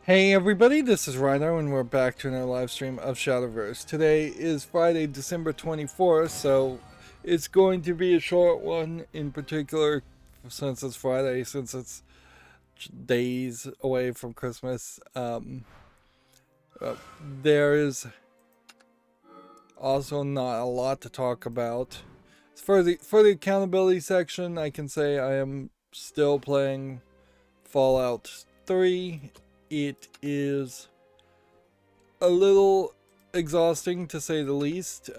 Hey everybody, this is Rydo and we're back to another live stream of Shadowverse. Today is Friday, December 24th, so it's going to be a short one in particular since it's Friday, since it's days away from Christmas. There is also not a lot to talk about. For the accountability section, I can say I am still playing Fallout 3. It is a little exhausting to say the least.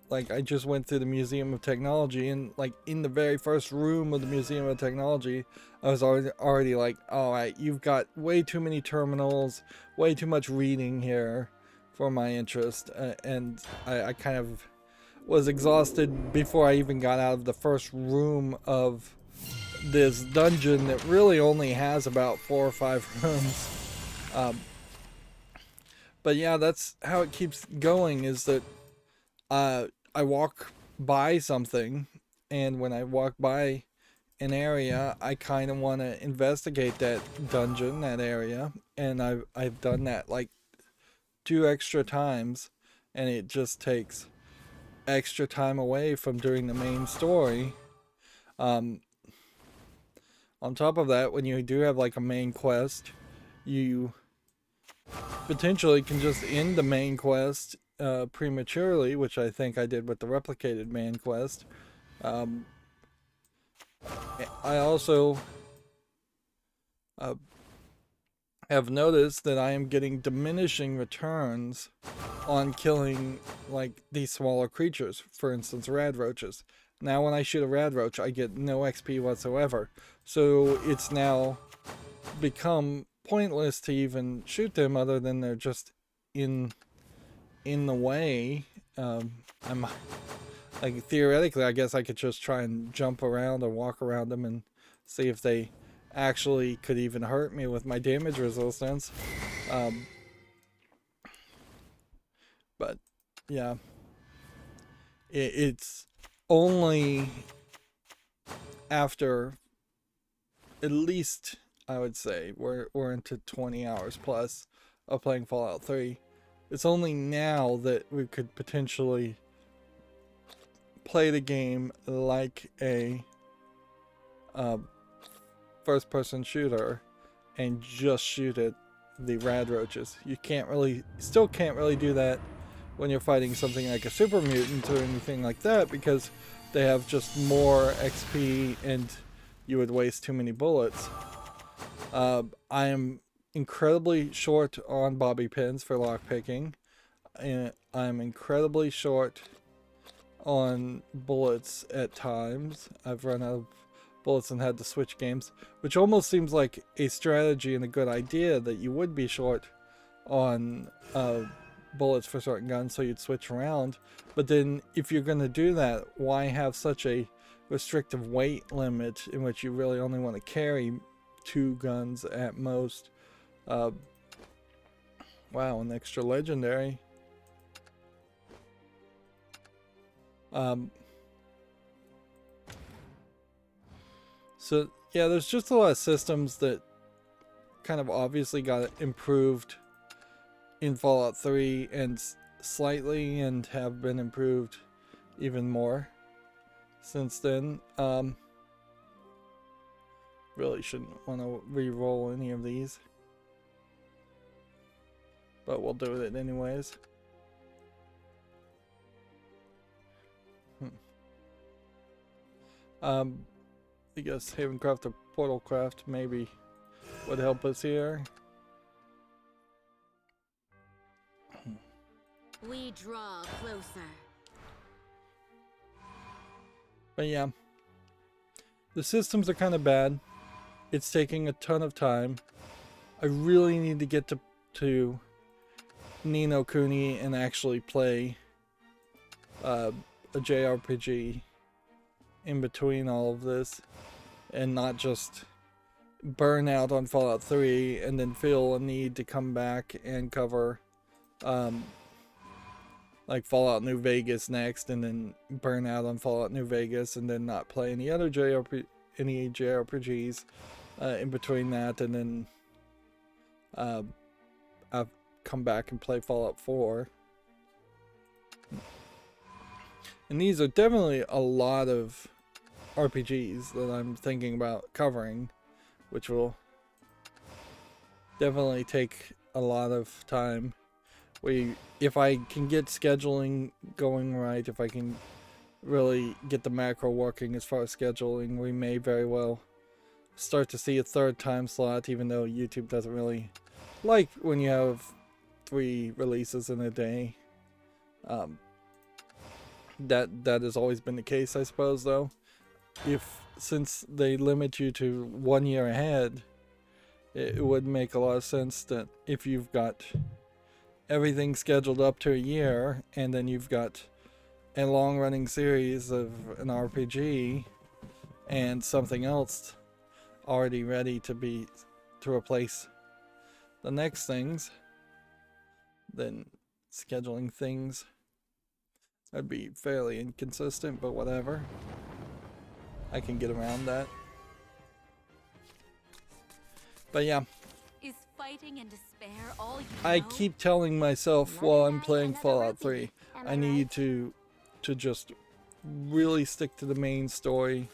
Like I just went through the Museum of Technology, and like in the very first room of the Museum of Technology, I was already like, all right, you've got way too many terminals, way too much reading here for my interest, and I kind of was exhausted before I even got out of the first room of this dungeon that really only has about 4 or 5 rooms. Um, but yeah, that's how it keeps going. Is that I walk by something, and when I walk by an area, I kind of want to investigate that dungeon, that area, and I've done that like 2 extra times, and it just takes extra time away from doing the main story. Um, on top of that, when you do have like a main quest, you potentially can just end the main quest prematurely, which I think I did with the replicated main quest. Um, I also uh, have noticed that I am getting diminishing returns on killing like these smaller creatures, for instance, rad roaches. Now, when I shoot a rad roach, I get no XP whatsoever. So it's now become pointless to even shoot them, other than they're just in the way. I'm like theoretically, I guess I could just try and jump around or walk around them and see if they actually could even hurt me with my damage resistance. Um, but yeah, it's only after at least, I would say we're into 20 hours plus of playing Fallout 3. It's only now that we could potentially play the game like a first person shooter and just shoot at the rad roaches. You still can't really do that when you're fighting something like a super mutant or anything like that, because they have just more XP and you would waste too many bullets. I am incredibly short on bobby pins for lockpicking, and I'm incredibly short on bullets at times. I've run out of bullets and had to switch games, which almost seems like a strategy and a good idea, that you would be short on bullets for certain guns, so you'd switch around. But then if you're going to do that, why have such a restrictive weight limit in which you really only want to carry 2 guns at most? Wow, an extra legendary. So yeah, there's just a lot of systems that kind of obviously got improved in Fallout 3 and slightly, and have been improved even more since then. Really shouldn't want to re-roll any of these, but we'll do it anyways. I guess Havencraft or Portalcraft maybe would help us here. We draw closer. But yeah, the systems are kind of bad. It's taking a ton of time. I really need to get to Ni no Kuni and actually play a JRPG in between all of this, and not just burn out on Fallout 3 and then feel a need to come back and cover like Fallout New Vegas next, and then burn out on Fallout New Vegas and then not play any JRPGs in between that, and then I've come back and played Fallout 4. And these are definitely a lot of RPGs that I'm thinking about covering, which will definitely take a lot of time. If I can get scheduling going right, if I can really get the macro working as far as scheduling, we may very well start to see a third time slot, even though YouTube doesn't really like when you have 3 releases in a day. That has always been the case, I suppose, though. Since they limit you to 1 year ahead, it would make a lot of sense that if you've got everything scheduled up to a year, and then you've got a long-running series of an RPG and something else already ready to replace the next things, then scheduling things would be fairly inconsistent, but whatever. I can get around that. But yeah, Is fighting and despair all you I know? keep telling myself while I'm playing Fallout 3, I need to just really stick to the main story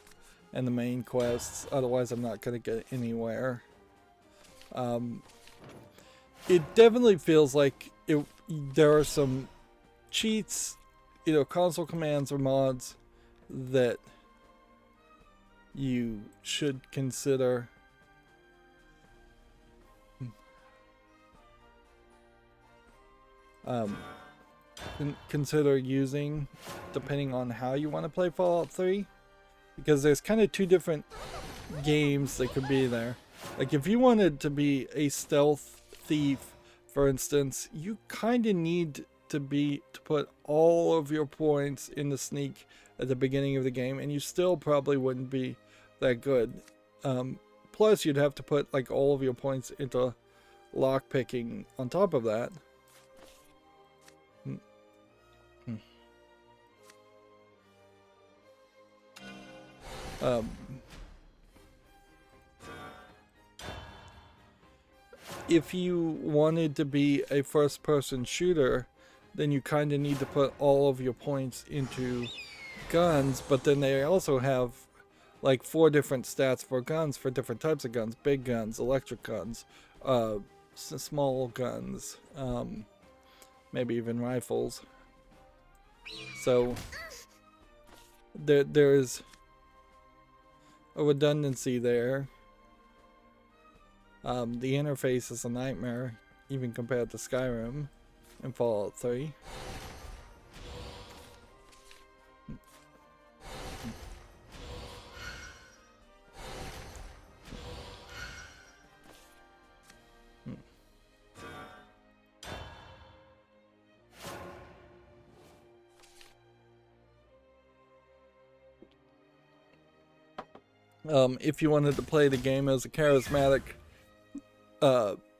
and the main quests, otherwise I'm not going to get anywhere. It definitely feels like there are some cheats, console commands or mods that you should consider consider using depending on how you want to play Fallout 3, because there's kind of 2 different games that could be there. Like if you wanted to be a stealth thief, for instance, you kind of need to put all of your points in the sneak at the beginning of the game, and you still probably wouldn't be that good. Plus you'd have to put like all of your points into lockpicking on top of that. If you wanted to be a first-person shooter, then you kind of need to put all of your points into guns, but then they also have like 4 different stats for guns for different types of guns: big guns, electric guns, small guns, maybe even rifles. So there's a redundancy there. The interface is a nightmare, even compared to Skyrim and Fallout 3. If you wanted to play the game as a charismatic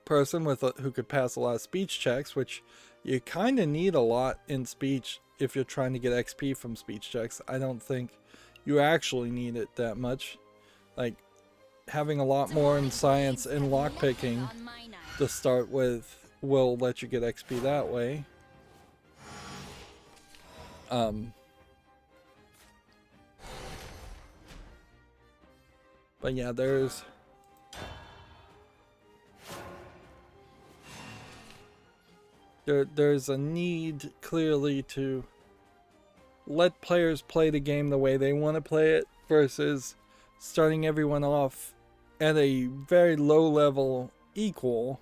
person who could pass a lot of speech checks, which you kind of need a lot in speech if you're trying to get XP from speech checks. I don't think you actually need it that much. Like having a lot more in science and lockpicking to start with will let you get XP that way. But yeah, there's a need clearly to let players play the game the way they want to play it, versus starting everyone off at a very low level equal,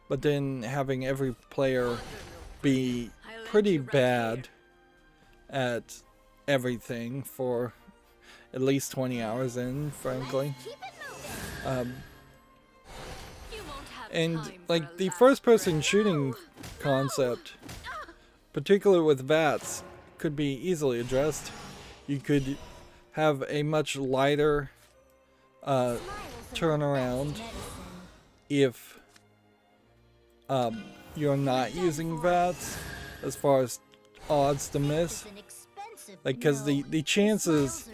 but then having every player be pretty bad at everything for at least 20 hours in, frankly. And like the first-person shooting concept, particularly with VATS, could be easily addressed. You could have a much lighter turnaround if you're not using VATS as far as odds to miss. Like, because the chances,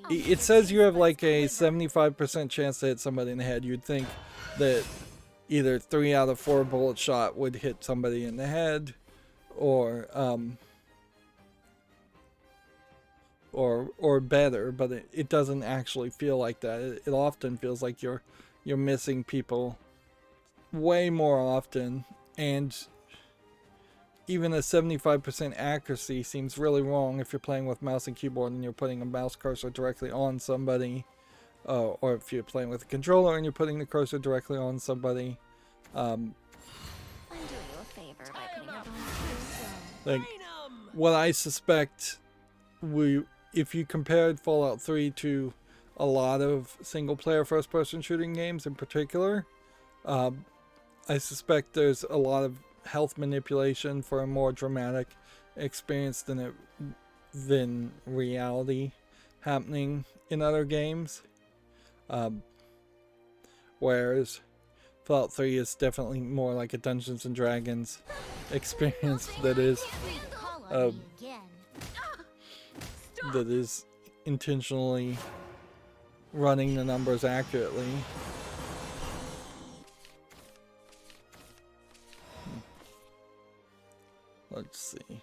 it says you have like a 75% chance to hit somebody in the head. You'd think that either 3 out of 4 bullet shot would hit somebody in the head, or better, but it doesn't actually feel like that. It often feels like you're missing people way more often, and even a 75% accuracy seems really wrong if you're playing with mouse and keyboard and you're putting a mouse cursor directly on somebody, or if you're playing with a controller and you're putting the cursor directly on somebody. I'm doing you a favor by putting everyone through. Like, what I suspect, if you compared Fallout 3 to a lot of single-player first-person shooting games in particular, I suspect there's a lot of health manipulation for a more dramatic experience than reality happening in other games. Whereas Fallout 3 is definitely more like a Dungeons and Dragons experience that is intentionally running the numbers accurately. Let's see.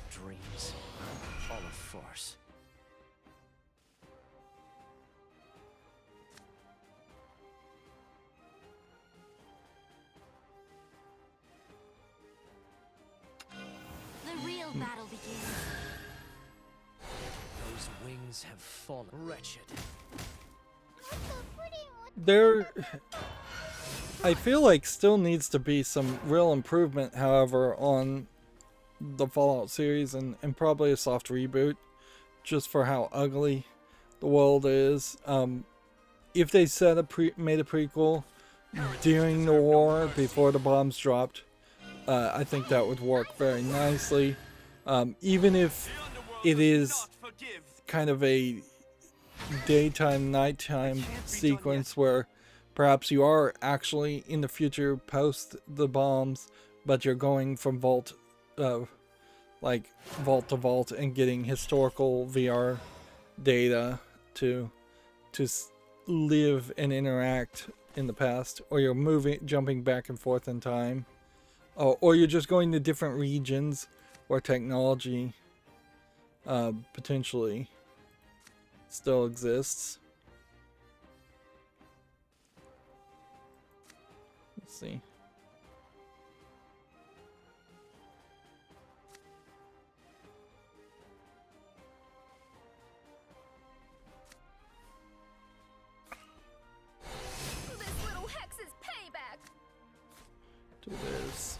Dreams, all a farce. The real battle begins. Those wings have fallen. Wretched. I feel like still needs to be some real improvement, however, on the Fallout series, and probably a soft reboot, just for how ugly the world is. If they made a prequel during the war, before the bombs dropped, I think that would work very nicely. Even if it is kind of a daytime, nighttime sequence where perhaps you are actually in the future post the bombs, but you're going from vault to vault and getting historical VR data to live and interact in the past, or you're jumping back and forth in time, or you're just going to different regions where technology potentially still exists. Let's see. This little hex's payback. Do this.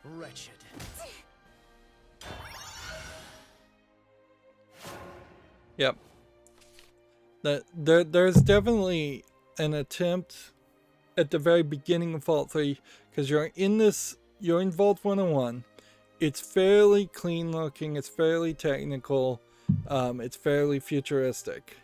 Wretched. Yep. There's definitely an attempt at the very beginning of Fallout 3, because you're in Vault 101. It's fairly clean looking, it's fairly technical, it's fairly futuristic.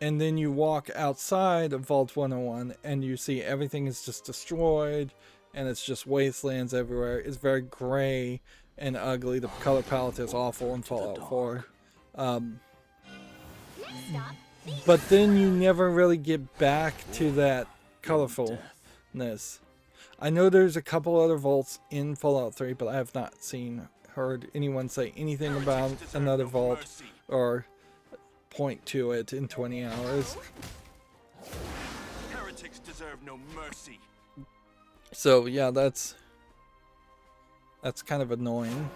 And then you walk outside of Vault 101 and you see everything is just destroyed and it's just wastelands everywhere. It's very gray and ugly. The color palette is awful in Fallout 4. But then you never really get back to that colorfulness. I know there's a couple other vaults in Fallout 3, but I have not heard anyone say anything about another vault or point to it in 20 hours. Heretics deserve no mercy. So yeah, that's kind of annoying.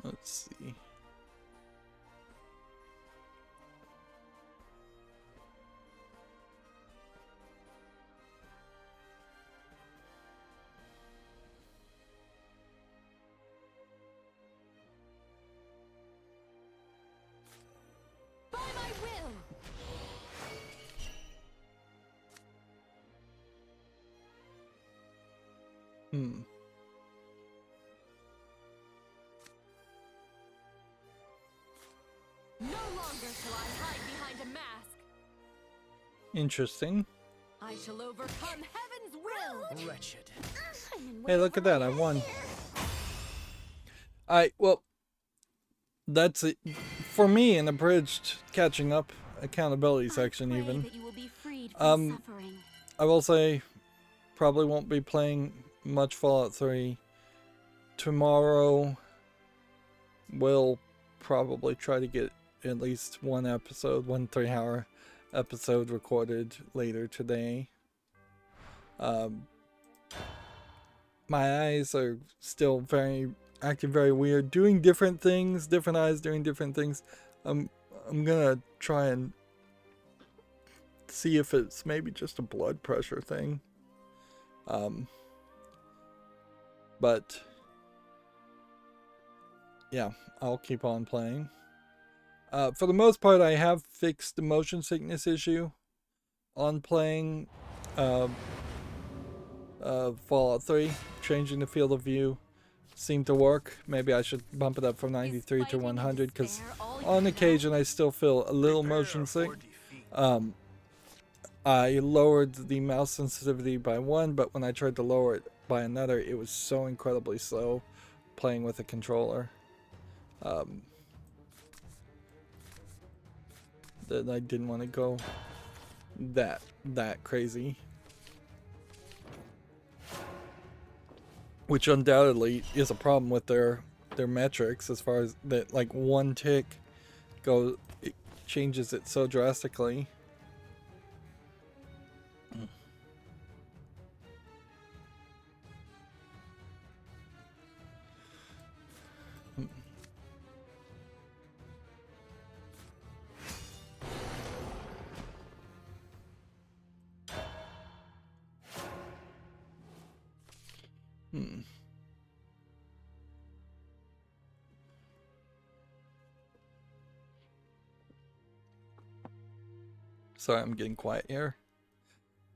Let's see. By my will. Hmm. No longer shall I hide behind a mask. Interesting. I shall overcome heaven's will. Wretched. Hey, look at that. I won. Well, that's it. For me, an abridged catching up accountability section even. That you will be freed from suffering. I will say, probably won't be playing much Fallout 3. Tomorrow, we'll probably try to get at least one 3-hour episode recorded later today. My eyes are still acting very weird, doing different things, different eyes doing different things. I'm gonna try and see if it's maybe just a blood pressure thing. But yeah, I'll keep on playing. For the most part, I have fixed the motion sickness issue on playing Fallout 3. Changing the field of view seemed to work. Maybe I should bump it up from 93 to 100 because on occasion I still feel a little motion sick. I lowered the mouse sensitivity by 1, but when I tried to lower it by another, it was so incredibly slow playing with a controller that I didn't want to go that crazy. Which undoubtedly is a problem with their metrics, as far as that, like, one tick it changes it so drastically. Sorry, I'm getting quiet here.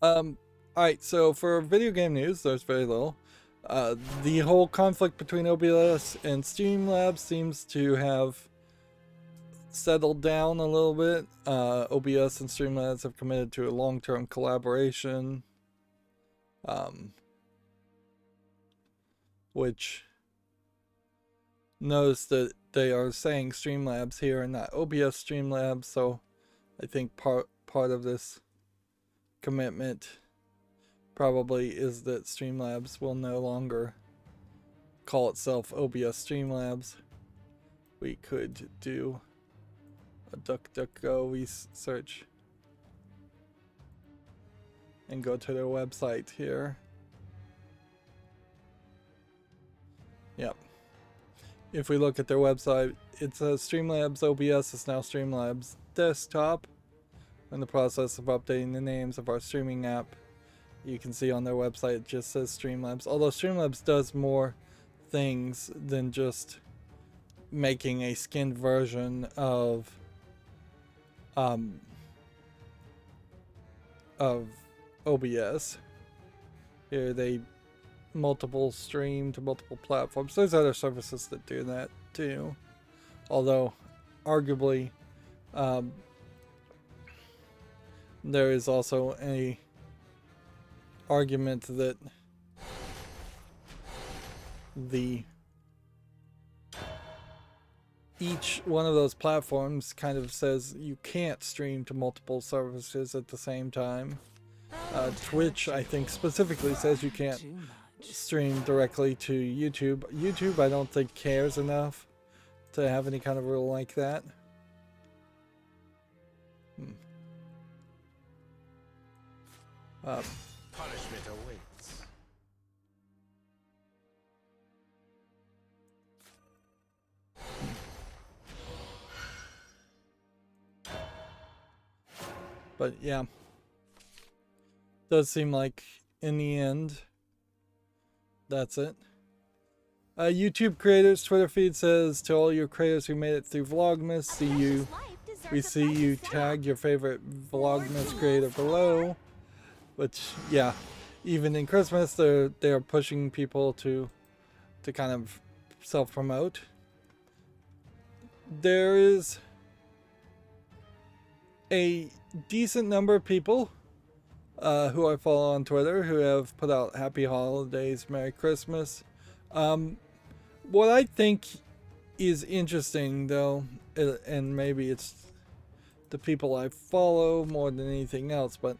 Alright, so for video game news, there's very little. The whole conflict between OBS and Streamlabs seems to have settled down a little bit. OBS and Streamlabs have committed to a long-term collaboration, which notice that they are saying Streamlabs here and not OBS Streamlabs, so I think part of this commitment probably is that Streamlabs will no longer call itself OBS Streamlabs. We could do a DuckDuckGo search and go to their website here. Yep. If we look at their website, it says Streamlabs OBS is now Streamlabs Desktop. In the process of updating the names of our streaming app. You can see on their website it just says Streamlabs. Although Streamlabs does more things than just making a skinned version of OBS. Here they multiple stream to multiple platforms. There's other services that do that too. Although arguably there is also a argument that each one of those platforms kind of says you can't stream to multiple services at the same time. Twitch, I think, specifically says you can't stream directly to YouTube. YouTube, I don't think, cares enough to have any kind of rule like that. Punishment awaits. But yeah, does seem like in the end, that's it. YouTube creators Twitter feed says, to all your creators who made it through Vlogmas, we see you tag your favorite Vlogmas creator below. Which, yeah, even in Christmas, they're pushing people to kind of self-promote. There is a decent number of people who I follow on Twitter who have put out Happy Holidays, Merry Christmas. What I think is interesting, though, and maybe it's the people I follow more than anything else, but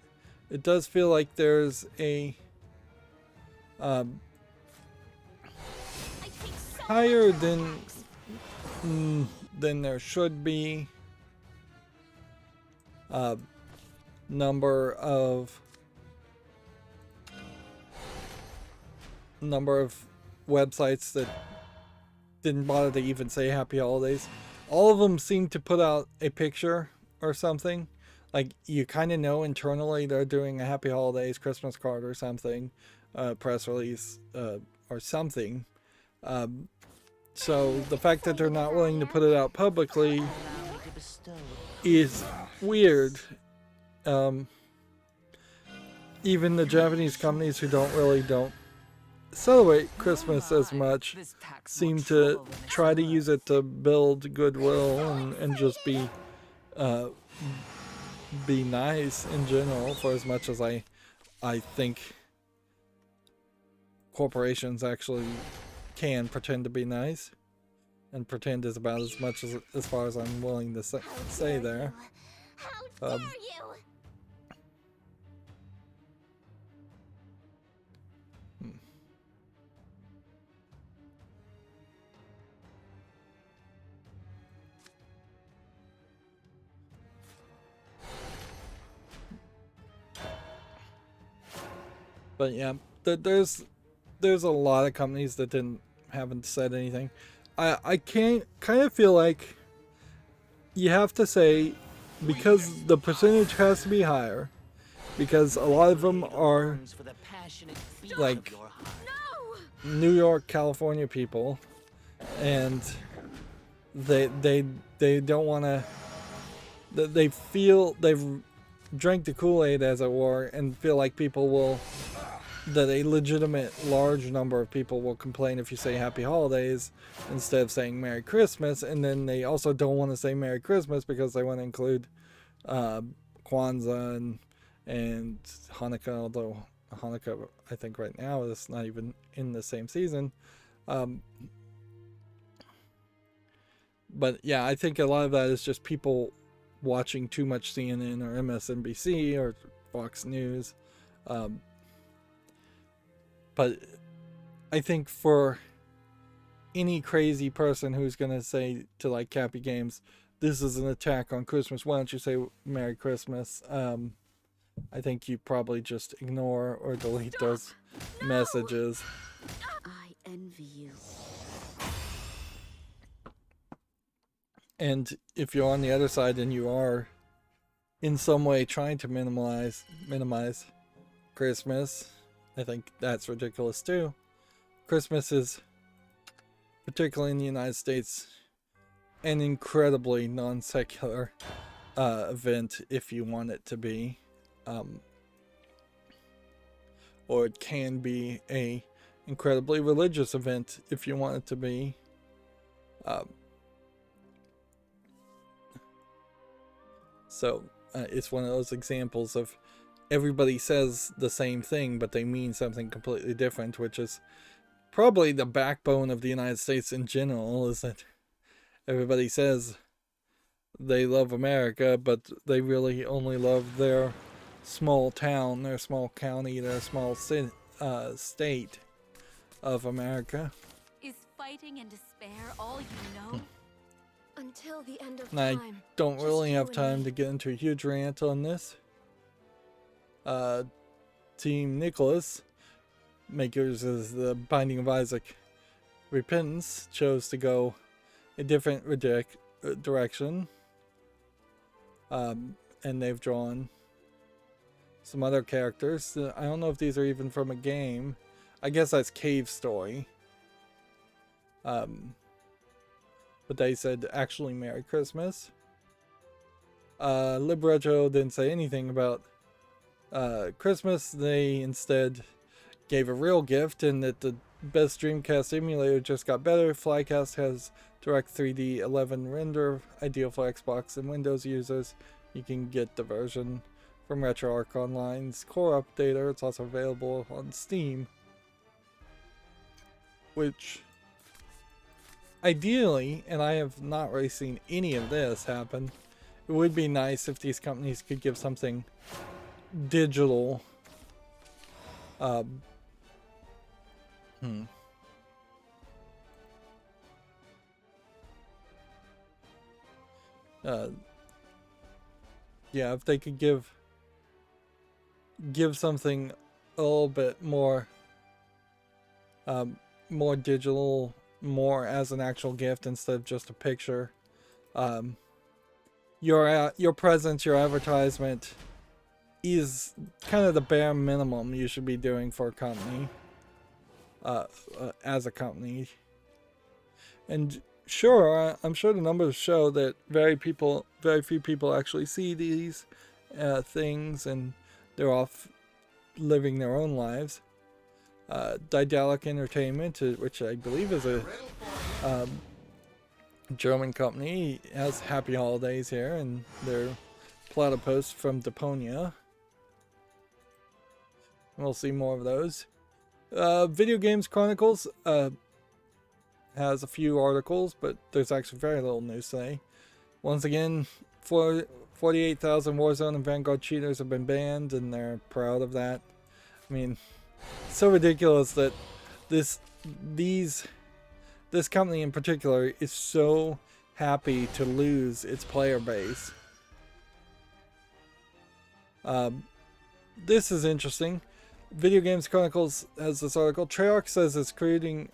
it does feel like there's a higher than there should be number of websites that didn't bother to even say Happy Holidays. All of them seem to put out a picture or something. Like, you kind of know internally they're doing a Happy Holidays Christmas card or something, press release or something. So the fact that they're not willing to put it out publicly is weird. Even the Japanese companies who don't celebrate Christmas as much seem to try to use it to build goodwill and just be nice in general, for as much as I think corporations actually can pretend to be nice, and pretend is about as much as far as I'm willing to say there. How dare you? But yeah, there's a lot of companies that haven't said anything. I kind of feel like you have to say, because the percentage has to be higher, because a lot of them are like New York, California people, and they don't want to. They feel they've drank the Kool-Aid, as it were, and feel like that a legitimate large number of people will complain if you say Happy Holidays instead of saying Merry Christmas. And then they also don't want to say Merry Christmas because they want to include Kwanzaa and Hanukkah, although Hanukkah, I think right now, is not even in the same season. But yeah, I think a lot of that is just people watching too much CNN or MSNBC or Fox News. But I think for any crazy person who's going to say to like Cappy Games, this is an attack on Christmas, why don't you say Merry Christmas? I think you probably just ignore or delete those messages. I envy you. And if you're on the other side and you are in some way trying to minimize Christmas, I think that's ridiculous too. Christmas is, particularly in the United States, an incredibly non-secular event if you want it to be. Or it can be a incredibly religious event if you want it to be. So it's one of those examples of everybody says the same thing, but they mean something completely different, which is probably the backbone of the United States in general, is that everybody says they love America, but they really only love their small town, their small county, their small state of America. Is fighting and despair all you know? Until the end of And I time. don't Just really you have and time me. to get into a huge rant on this. Team Nicholas, makers of the Binding of Isaac Repentance, chose to go a different direction. And they've drawn some other characters. I don't know if these are even from a game. I guess that's Cave Story. But they said actually Merry Christmas. Libretto didn't say anything about Christmas, they instead gave a real gift in that the best Dreamcast emulator just got better. Flycast has Direct 3D 11 render, ideal for Xbox and Windows users. You can get the version from RetroArch Online's core updater. It's also available on Steam, which ideally, and I have not really seen any of this happen, it would be nice if these companies could give something digital. Yeah, if they could give something a little bit more more digital, more as an actual gift instead of just a picture. Your presence, your advertisement is kind of the bare minimum you should be doing for a company, as a company. And sure, I'm sure the numbers show that very few people actually see these things, and they're off living their own lives. Daedalic Entertainment, which I believe is a German company, has Happy Holidays here, and their platypus from Deponia. We'll see more of those. Video Games Chronicles has a few articles, but there's actually very little news today. Once again, 48,000 Warzone and Vanguard cheaters have been banned, and they're proud of that. I mean, it's so ridiculous that this company in particular is so happy to lose its player base. This is interesting. Video Games Chronicles has this article. Treyarch says it's creating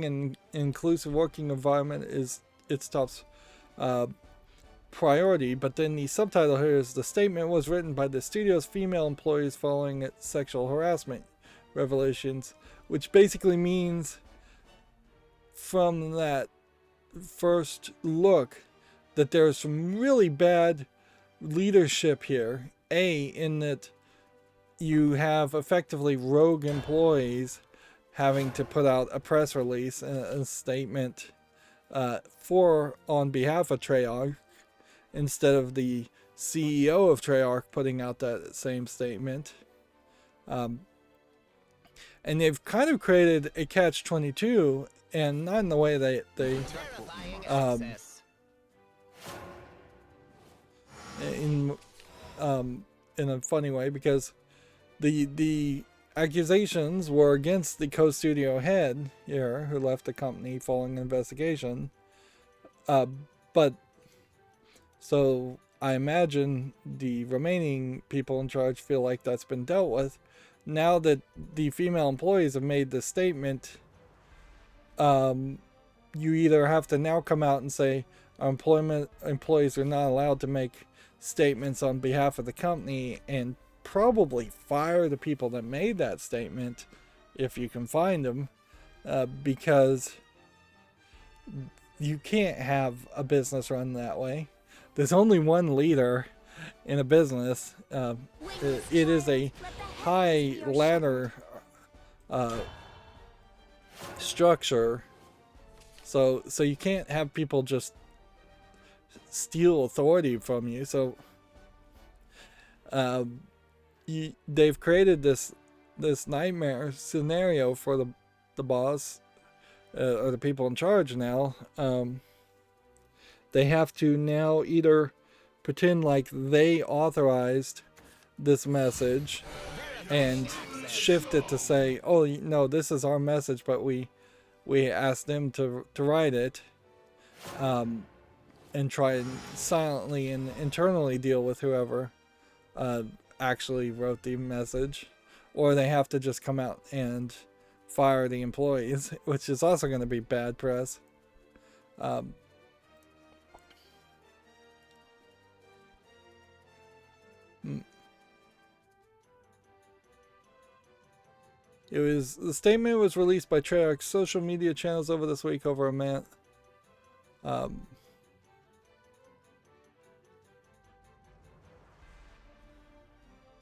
an inclusive working environment is its top priority, but then the subtitle here is: the statement was written by the studio's female employees following sexual harassment revelations, which basically means from that first look that there's some really bad leadership here. In that you have effectively rogue employees having to put out a press release and a statement on behalf of Treyarch, instead of the CEO of Treyarch putting out that same statement. And they've kind of created a catch-22, and not in the way they in a funny way, because the accusations were against the co-studio head here, who left the company following an investigation. But so I imagine the remaining people in charge feel like that's been dealt with. Now that the female employees have made this statement, you either have to now come out and say our employees are not allowed to make statements on behalf of the company, and probably fire the people that made that statement if you can find them, because you can't have a business run that way. There's only one leader in a business. It is a high ladder structure, so you can't have people just steal authority from you. So they've created this nightmare scenario for the boss, or the people in charge now. They have to now either pretend like they authorized this message and shift it to say, oh no, this is our message, but we asked them to write it, and try and silently and internally deal with whoever actually wrote the message, or they have to just come out and fire the employees, which is also going to be bad press. The statement was released by Treyarch's social media channels over this week over a man.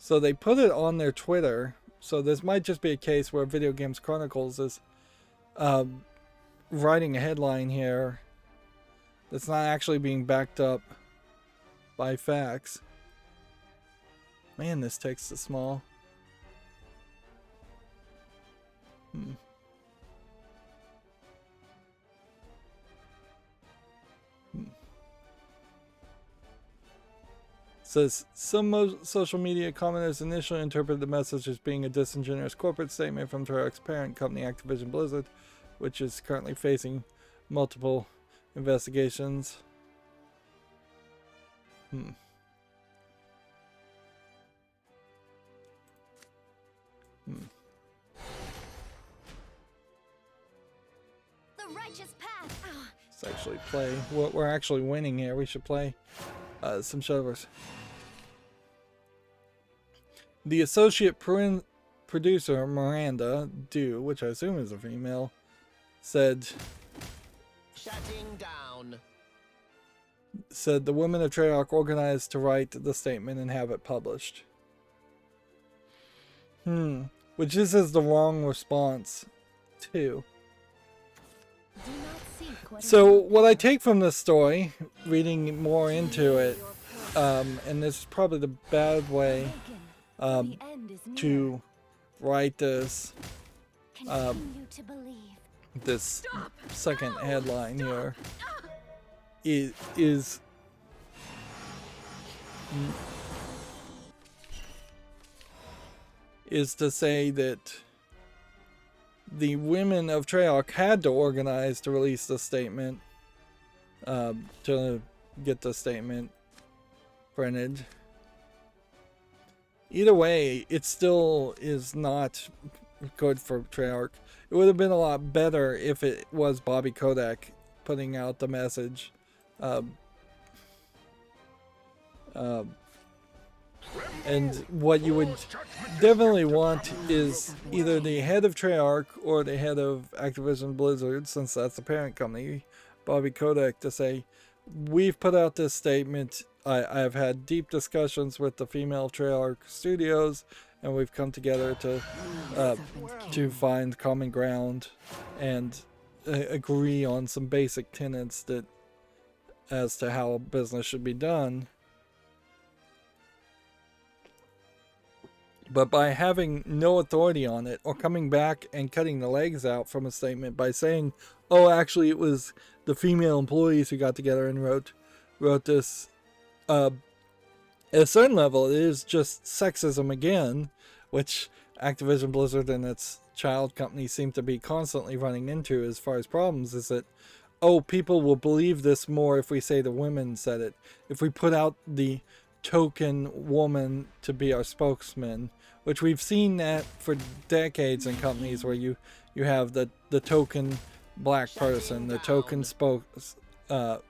So they put it on their Twitter. So this might just be a case where Video Games Chronicles is writing a headline here that's not actually being backed up by facts. Man, this text is small. Says some social media commenters initially interpreted the message as being a disingenuous corporate statement from Treyarch's parent company Activision Blizzard, which is currently facing multiple investigations. The righteous path. Let's actually play. We're actually winning here. We should play some Shadowverse. The associate producer, Miranda Dew, which I assume is a female, said the women of Treyarch organized to write the statement and have it published. Which this is the wrong response too. So what I take from this story, reading more into it, and this is probably the bad way to write this this second headline here is to say that the women of Treyarch had to organize to release the statement, to get the statement printed. Either way, it still is not good for Treyarch. It would have been a lot better if it was Bobby Kotick putting out the message. And what you would definitely want is either the head of Treyarch or the head of Activision Blizzard, since that's the parent company, Bobby Kotick, to say, we've put out this statement. I've had deep discussions with the female Treyarch studios, and we've come together to find common ground and agree on some basic tenets that as to how business should be done. But by having no authority on it, or coming back and cutting the legs out from a statement by saying, oh, actually it was the female employees who got together and wrote this, at a certain level it is just sexism again, which Activision Blizzard and its child companies seem to be constantly running into as far as problems, is that, oh, people will believe this more if we say the women said it. If we put out the token woman to be our spokesman, which we've seen that for decades in companies where you have the token black person, the token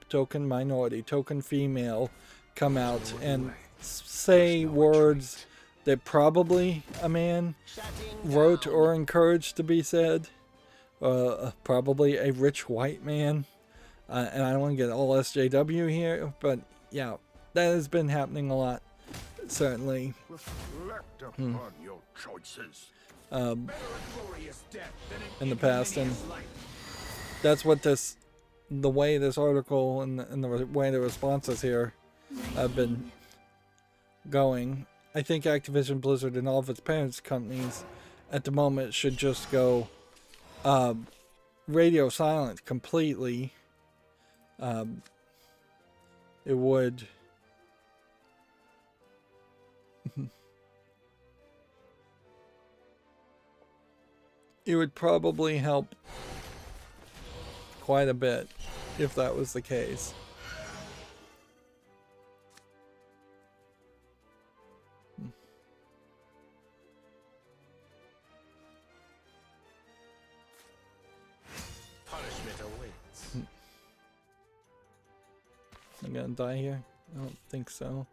token minority, token female come out and say words that probably a man wrote or encouraged to be said, probably a rich white man, and I don't want to get all SJW here, but yeah, that has been happening a lot, certainly. Reflect upon your choices. In the past, and that's what the way this article and the way the responses here have been going. I think Activision Blizzard and all of its parents companies at the moment should just go radio silent completely. It would it would probably help quite a bit if that was the case. Punishment awaits. I'm gonna die here? I don't think so.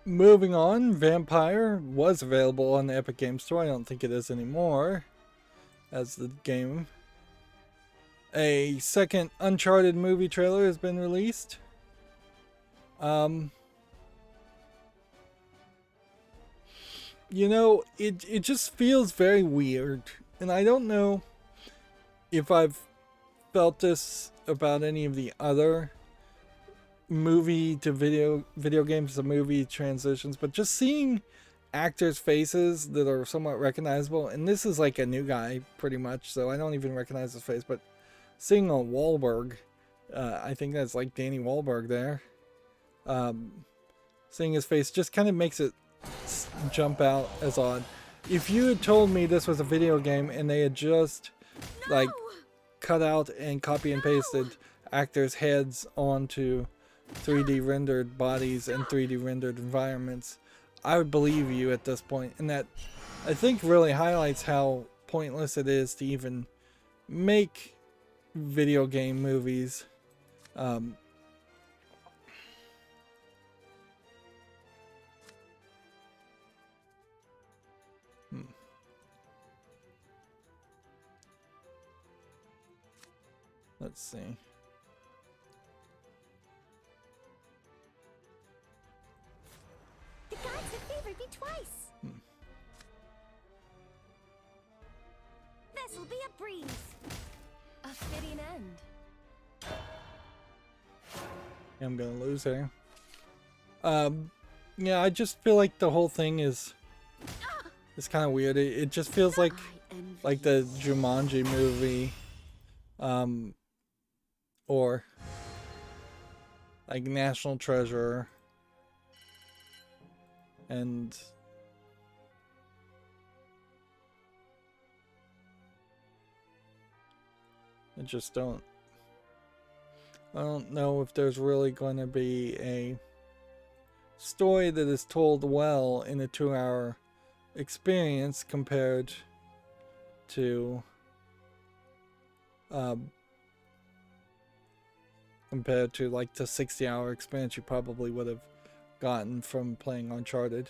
moving on, Vampire was available on the Epic Games Store. I don't think it is anymore as the game. A second Uncharted movie trailer has been released. You know, it just feels very weird. And I don't know if I've felt this about any of the other movie to video games to movie transitions, but just seeing actors' faces that are somewhat recognizable, and this is like a new guy pretty much, so I don't even recognize his face, but seeing a Wahlberg, I think that's like Danny Wahlberg there, seeing his face just kind of makes it jump out as odd. If you had told me this was a video game and they had just like cut out and copy and pasted actors' heads onto 3D rendered bodies and 3D rendered environments, I would believe you at this point. And that, I think, really highlights how pointless it is to even make video game movies. Let's see. The gods have favored me twice. This'll be a breeze. A fitting end. I'm gonna lose here. Yeah, I just feel like the whole thing is kind of weird. It just feels like the Jumanji movie, or like National Treasure, and I just don't. I don't know if there's really going to be a story that is told well in a 2-hour experience compared to like the 60-hour experience you probably would have gotten from playing Uncharted.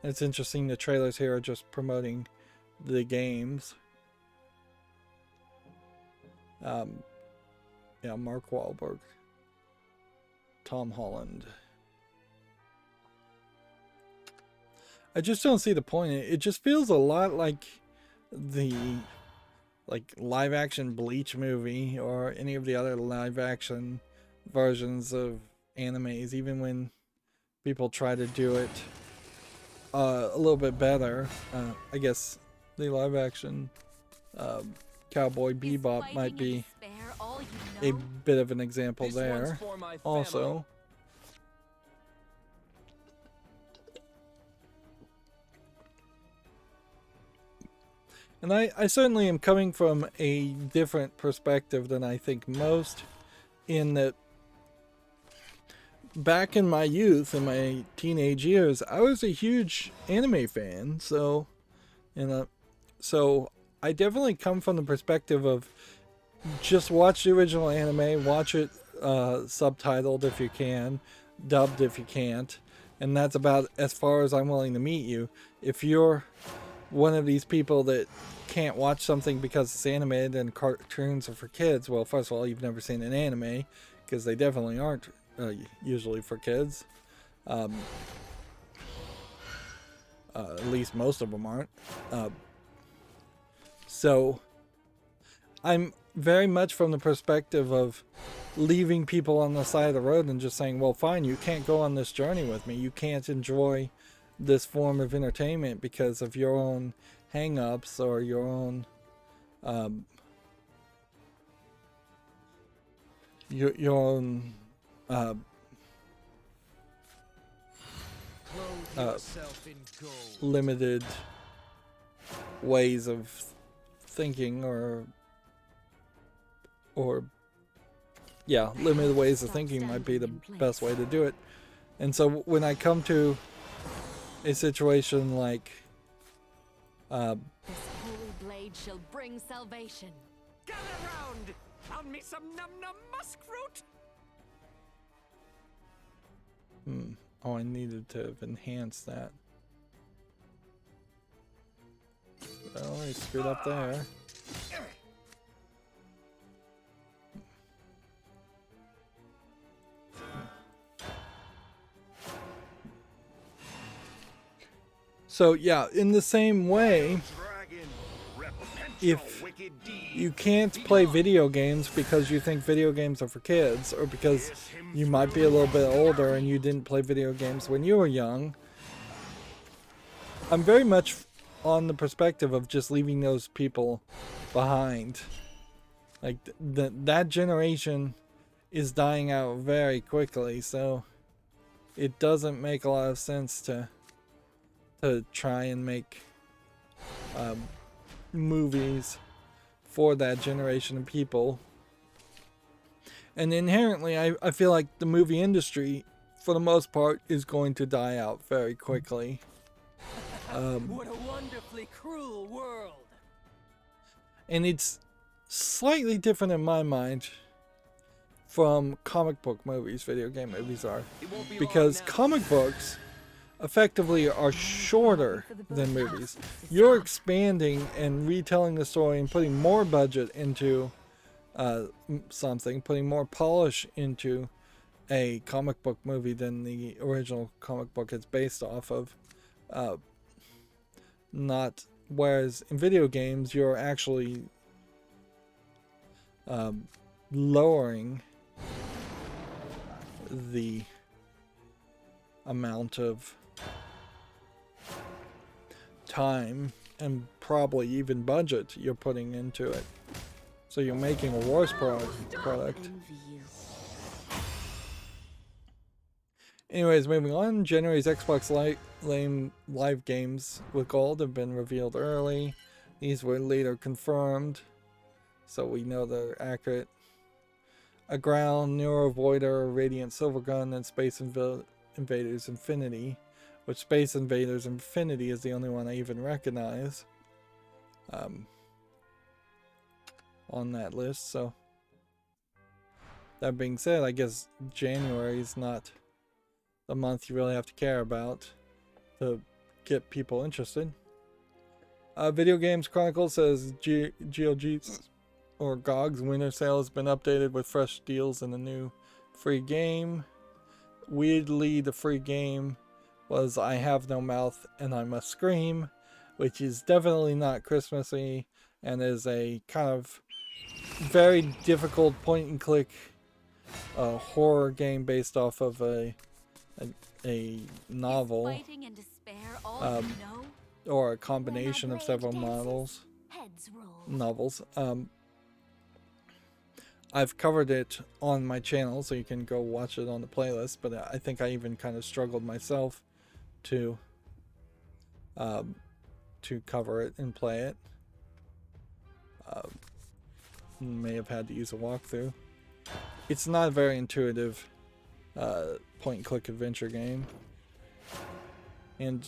And it's interesting, the trailers here are just promoting the games. Yeah, Mark Wahlberg, Tom Holland. I just don't see the point. It just feels a lot like the live action Bleach movie or any of the other live action versions of animes, even when people try to do it a little bit better. I guess the live action Cowboy Bebop might be a bit of an example there also. And I certainly am coming from a different perspective than I think most, in that back in my youth, in my teenage years, I was a huge anime fan, so I definitely come from the perspective of just watch the original anime, watch it subtitled if you can, dubbed if you can't, and that's about as far as I'm willing to meet you. If you're one of these people that can't watch something because it's animated and cartoons are for kids, well, first of all, you've never seen an anime, because they definitely aren't usually for kids. At least most of them aren't. So I'm very much from the perspective of leaving people on the side of the road and just saying, well, fine, you can't go on this journey with me. You can't enjoy this form of entertainment because of your own hang-ups or your own limited ways of thinking, or limited ways of thinking might be the best way to do it. And so when I come to a situation like this holy blade shall bring salvation. Gather round! Found me some num-num musk fruit! Oh, I needed to have enhanced that. Oh, I screwed up there. So yeah, in the same way, if you can't play video games because you think video games are for kids, or because you might be a little bit older and you didn't play video games when you were young, I'm very much on the perspective of just leaving those people behind. Like that generation is dying out very quickly, so it doesn't make a lot of sense to try and make movies for that generation of people. And inherently, I feel like the movie industry, for the most part, is going to die out very quickly. What a wonderfully cruel world. And it's slightly different in my mind from comic book movies, video game movies are. Because comic books effectively are shorter than movies. You're expanding and retelling the story and putting more budget into something, putting more polish into a comic book movie than the original comic book it's based off of. Whereas in video games, you're actually lowering the amount of time and probably even budget you're putting into it. So you're making a worse product. Anyways, moving on. January's Xbox Live games with gold have been revealed early. These were later confirmed, so we know they're accurate. A Ground, Neuro Voider, Radiant Silvergun, and Space Invaders Infinity, which Space Invaders Infinity is the only one I even recognize on that list. So that being said, I guess January is not the month you really have to care about to get people interested. Video Games Chronicle says GOG's or GOG's winter sale has been updated with fresh deals and a new free game. Weirdly, the free game was I Have No Mouth and I Must Scream, which is definitely not Christmassy and is a kind of very difficult point and click horror game based off of a novel or a combination of several novels. I've covered it on my channel, so you can go watch it on the playlist, but I think I even kind of struggled myself to cover it and play it. May have had to use a walkthrough. It's not a very intuitive point and click adventure game, and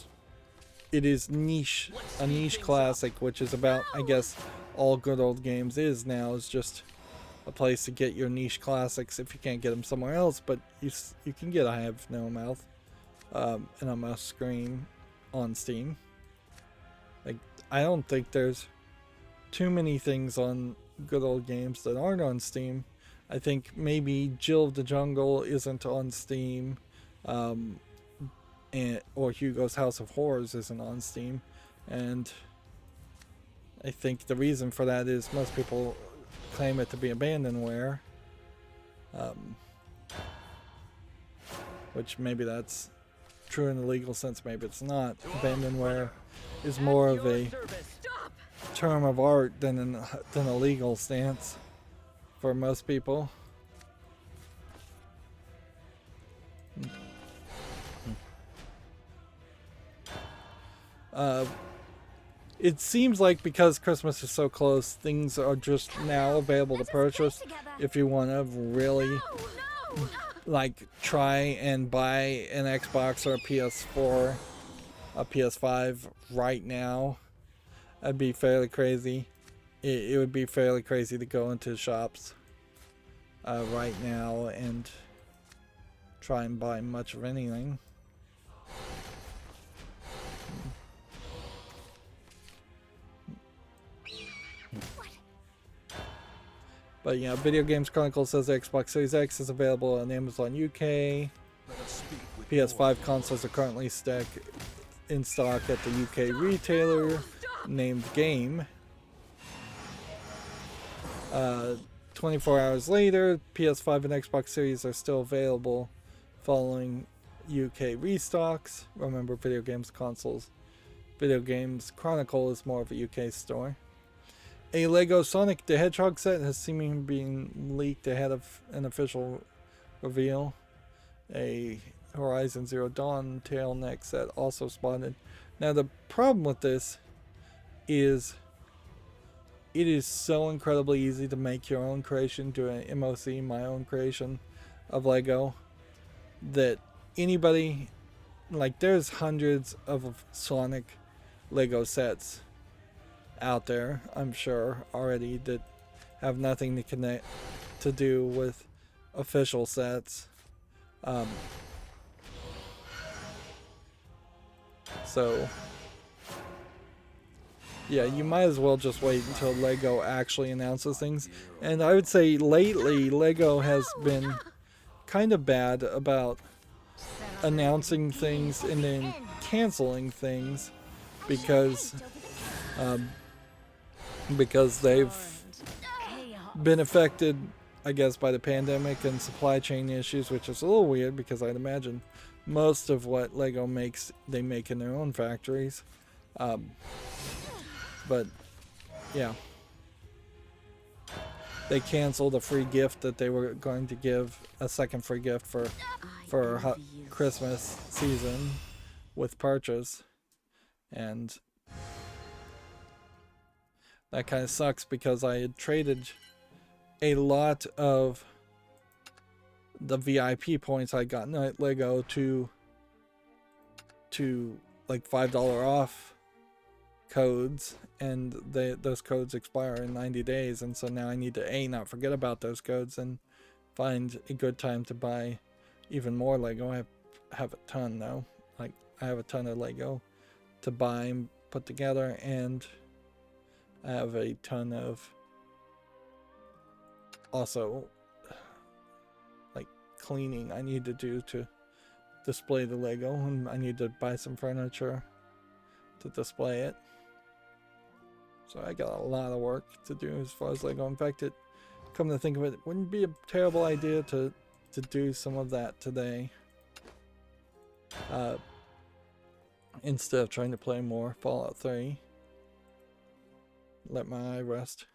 it is a niche classic, which is about, I guess, all good old games is now, is just a place to get your niche classics if you can't get them somewhere else. But you can get I Have No Mouth and I Must Scream on Steam. Like, I don't think there's too many things on good old games that aren't on Steam. I think maybe Jill of the Jungle isn't on Steam, or Hugo's House of Horrors isn't on Steam, and I think the reason for that is most people claim it to be abandonware, which maybe that's true in the legal sense, maybe it's not. Abandonware is more of a term of art than a legal stance for most people. It seems like because Christmas is so close, things are just now available to purchase if you want to really like try and buy an Xbox or a PS4, a PS5 right now. That'd be fairly crazy. It would be fairly crazy to go into shops right now and try and buy much of anything. But yeah, Video Games Chronicle says the Xbox Series X is available on Amazon UK. PS5 consoles are currently in stock at the UK retailer named Game. 24 hours later, PS5 and Xbox Series are still available following UK restocks. Remember, Video Games Consoles. Video Games Chronicle is more of a UK store. A Lego Sonic the Hedgehog set has seemingly been leaked ahead of an official reveal. A Horizon Zero Dawn tail neck set also spotted. Now the problem with this is it is so incredibly easy to make your own creation, do an MOC, my own creation of Lego, that anybody, like there's hundreds of Sonic Lego sets out there, I'm sure, already that have nothing to do with official sets. So yeah, you might as well just wait until Lego actually announces things. And I would say lately Lego has been kind of bad about announcing things and then canceling things because they've been affected, I guess, by the pandemic and supply chain issues, which is a little weird because I'd imagine most of what Lego makes, they make in their own factories. But yeah, they canceled a free gift that they were going to give, a second free gift for Christmas season with purchase, and that kind of sucks because I had traded a lot of the VIP points I got at Lego to like $5 off codes, and those codes expire in 90 days, and so now I need to not forget about those codes and find a good time to buy even more Lego. I have a ton though, like I have a ton of Lego to buy and put together, and I have a ton of also like cleaning I need to do to display the Lego, and I need to buy some furniture to display it. So I got a lot of work to do as far as Lego. In fact, come to think of it, wouldn't be a terrible idea to do some of that today. Instead of trying to play more Fallout 3. Let my eye rest.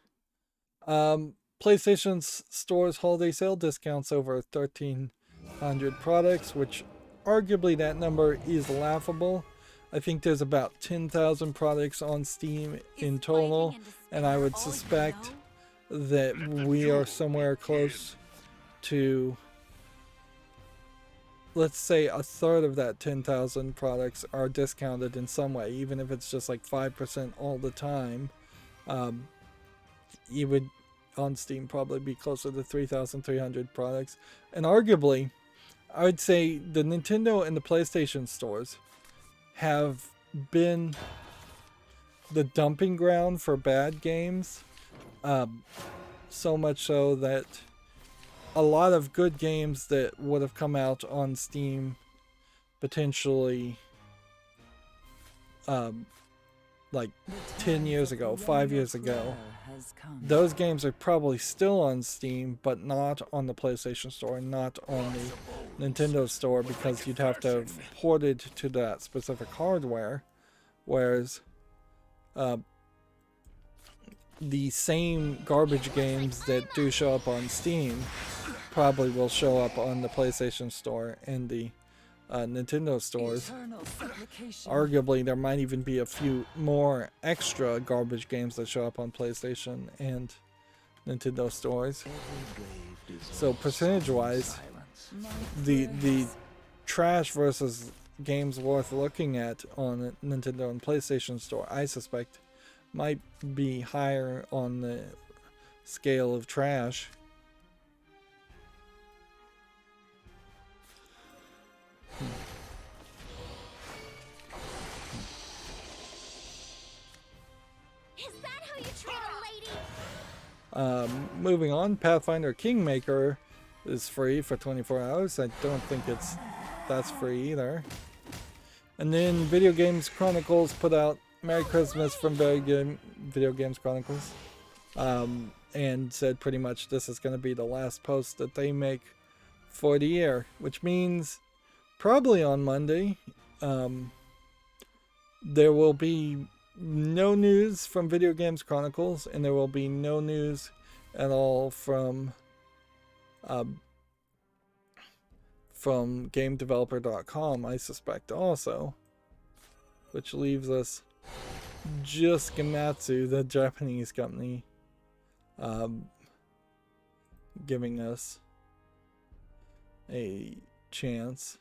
PlayStation's store's holiday sale discounts over 1,300 products, which arguably that number is laughable. I think there's about 10,000 products on Steam in total, and I would suspect that we are somewhere close to, let's say, a third of that 10,000 products are discounted in some way, even if it's just like 5% all the time. You would on Steam probably be closer to 3,300 products, and arguably I would say the Nintendo and the PlayStation stores have been the dumping ground for bad games, so much so that a lot of good games that would have come out on Steam potentially like 10 years ago, 5 years ago, those games are probably still on Steam, but not on the PlayStation Store and not on the Nintendo Store, because you'd have to have ported to that specific hardware, whereas the same garbage games that do show up on Steam probably will show up on the PlayStation Store and the Nintendo stores. Arguably, there might even be a few more extra garbage games that show up on PlayStation and Nintendo stores. So percentage-wise, the trash versus games worth looking at on Nintendo and PlayStation Store, I suspect, might be higher on the scale of trash. Is that how you treat a lady? Moving on, Pathfinder Kingmaker is free for 24 hours. I don't think that's free either. And then Video Games Chronicles put out Merry Christmas from Video Games Chronicles. And said pretty much this is going to be the last post that they make for the year, which means probably on Monday there will be no news from Video Games Chronicles, and there will be no news at all from GameDeveloper.com, I suspect also, which leaves us just Gematsu, the Japanese company, giving us a chance.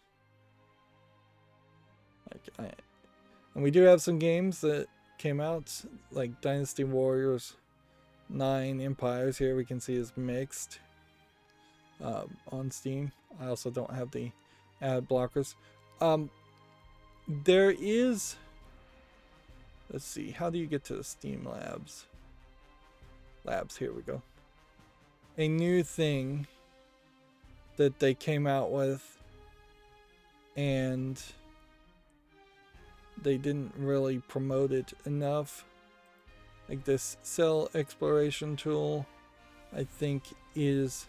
And we do have some games that came out, like Dynasty Warriors 9 Empires. Here we can see is mixed on Steam. I also don't have the ad blockers. There is, let's see, how do you get to the Steam Labs? Here we go. A new thing that they came out with, and they didn't really promote it enough. Like this cell exploration tool, I think is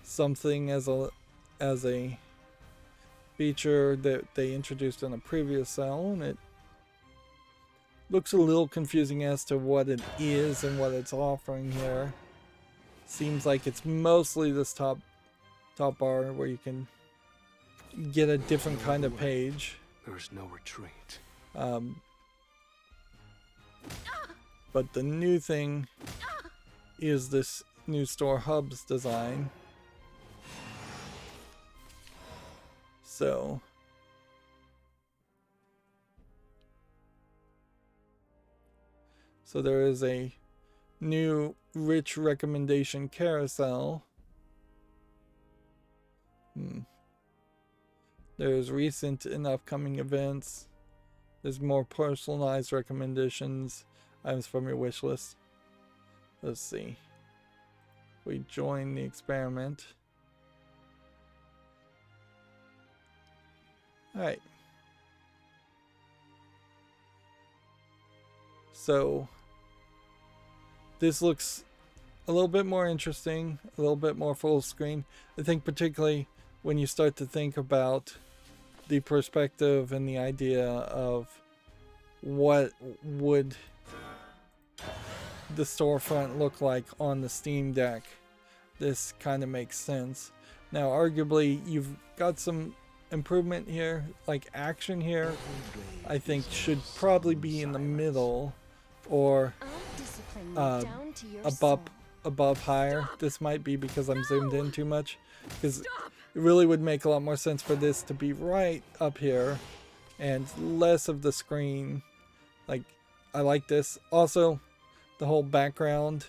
something as a feature that they introduced in a previous cell, and it looks a little confusing as to what it is and what it's offering here. Seems like it's mostly this top bar where you can get a different kind of page. There's no retreat. But the new thing is this new store hubs design. So there is a new rich recommendation carousel. There's recent and upcoming events. There's more personalized recommendations, items from your wish list. Let's see. We join the experiment. Alright. So this looks a little bit more interesting, a little bit more full screen. I think particularly when you start to think about the perspective and the idea of what would the storefront look like on the Steam Deck, this kind of makes sense. Now, arguably, you've got some improvement here, like action here, I think should probably be in the middle or above higher. This might be because I'm zoomed in too much, because it really would make a lot more sense for this to be right up here and less of the screen. Like, I like this. Also, the whole background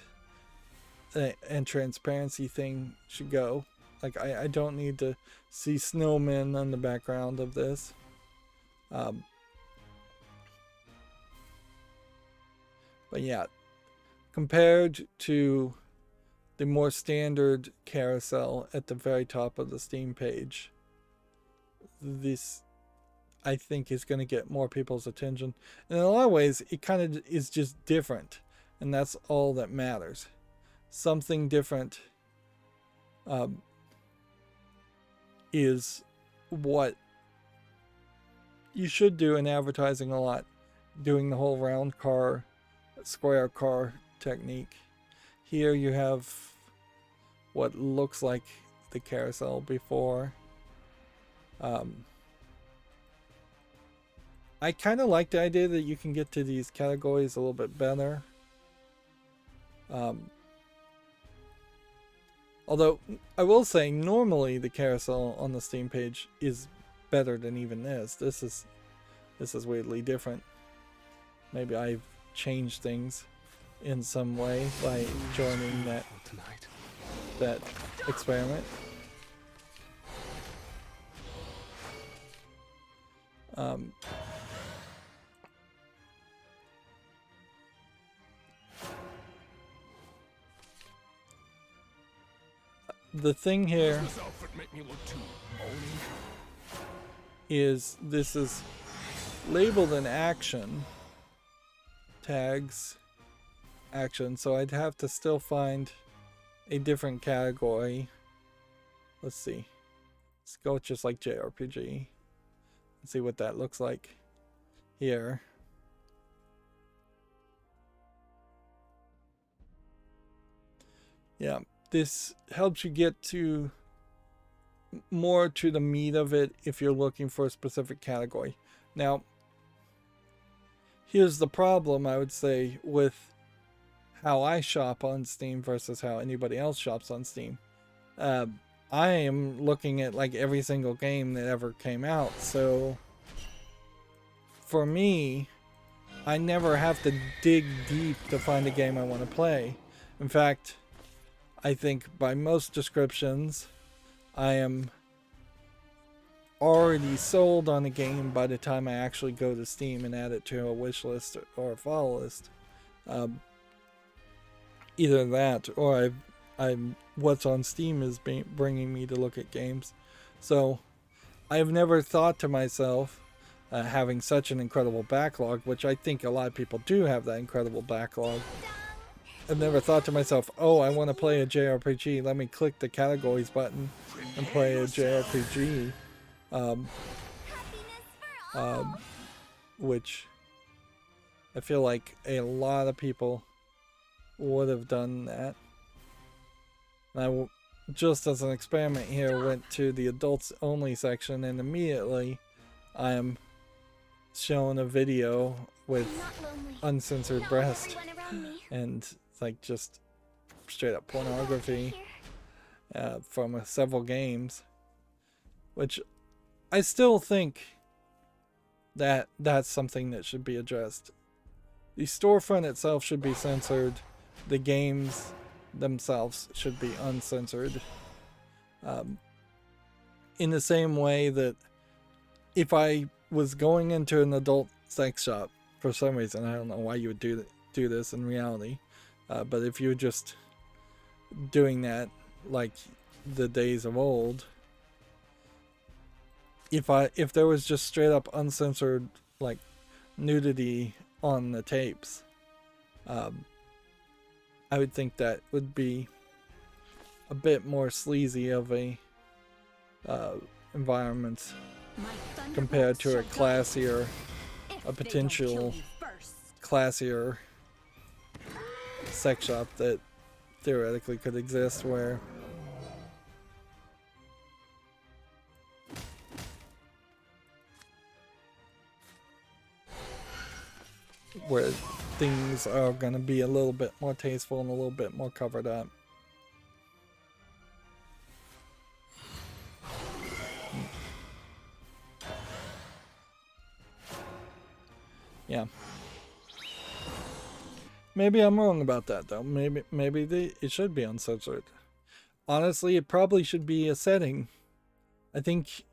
and transparency thing should go. Like, I don't need to see snowmen on the background of this. But yeah, compared to the more standard carousel at the very top of the Steam page, this, I think, is going to get more people's attention. And in a lot of ways, it kind of is just different. And that's all that matters. Something different is what you should do in advertising a lot. Doing the whole round car, square car technique. Here you have what looks like the carousel before. I kind of like the idea that you can get to these categories a little bit better. Although I will say, normally the carousel on the Steam page is better than even this. This is weirdly different. Maybe I've changed things in some way by joining that experiment. the thing here This outfit make me look too bony? is this is labeled an action. Tags action, so I'd have to still find a different category. Let's see. Let's go with just like JRPG. Let's see what that looks like here. Yeah, this helps you get to more to the meat of it if you're looking for a specific category. Now, here's the problem, I would say, with how I shop on Steam versus how anybody else shops on Steam. I am looking at like every single game that ever came out, so for me, I never have to dig deep to find a game I want to play. In fact, I think by most descriptions, I am already sold on a game by the time I actually go to Steam and add it to a wish list or a follow list. Either that or I'm what's on Steam is bringing me to look at games. So I've never thought to myself, having such an incredible backlog, which I think a lot of people do have that incredible backlog. I've never thought to myself, oh, I want to play a JRPG. Let me click the categories button and play a JRPG. Which I feel like a lot of people would have done that. And I, just as an experiment here, went to the adults only section, and immediately I am shown a video with uncensored breast and like just straight up pornography from several games, which I still think that that's something that should be addressed. The storefront itself should be censored. The games themselves should be uncensored. In the same way that if I was going into an adult sex shop, for some reason, I don't know why you would do this in reality, but if you were just doing that like the days of old, if there was just straight up uncensored like nudity on the tapes, I would think that would be a bit more sleazy of a environment compared to a classier, a potential classier sex shop that theoretically could exist where things are going to be a little bit more tasteful and a little bit more covered up. Yeah. Maybe I'm wrong about that though. Maybe it should be uncensored. Honestly, it probably should be a setting. I think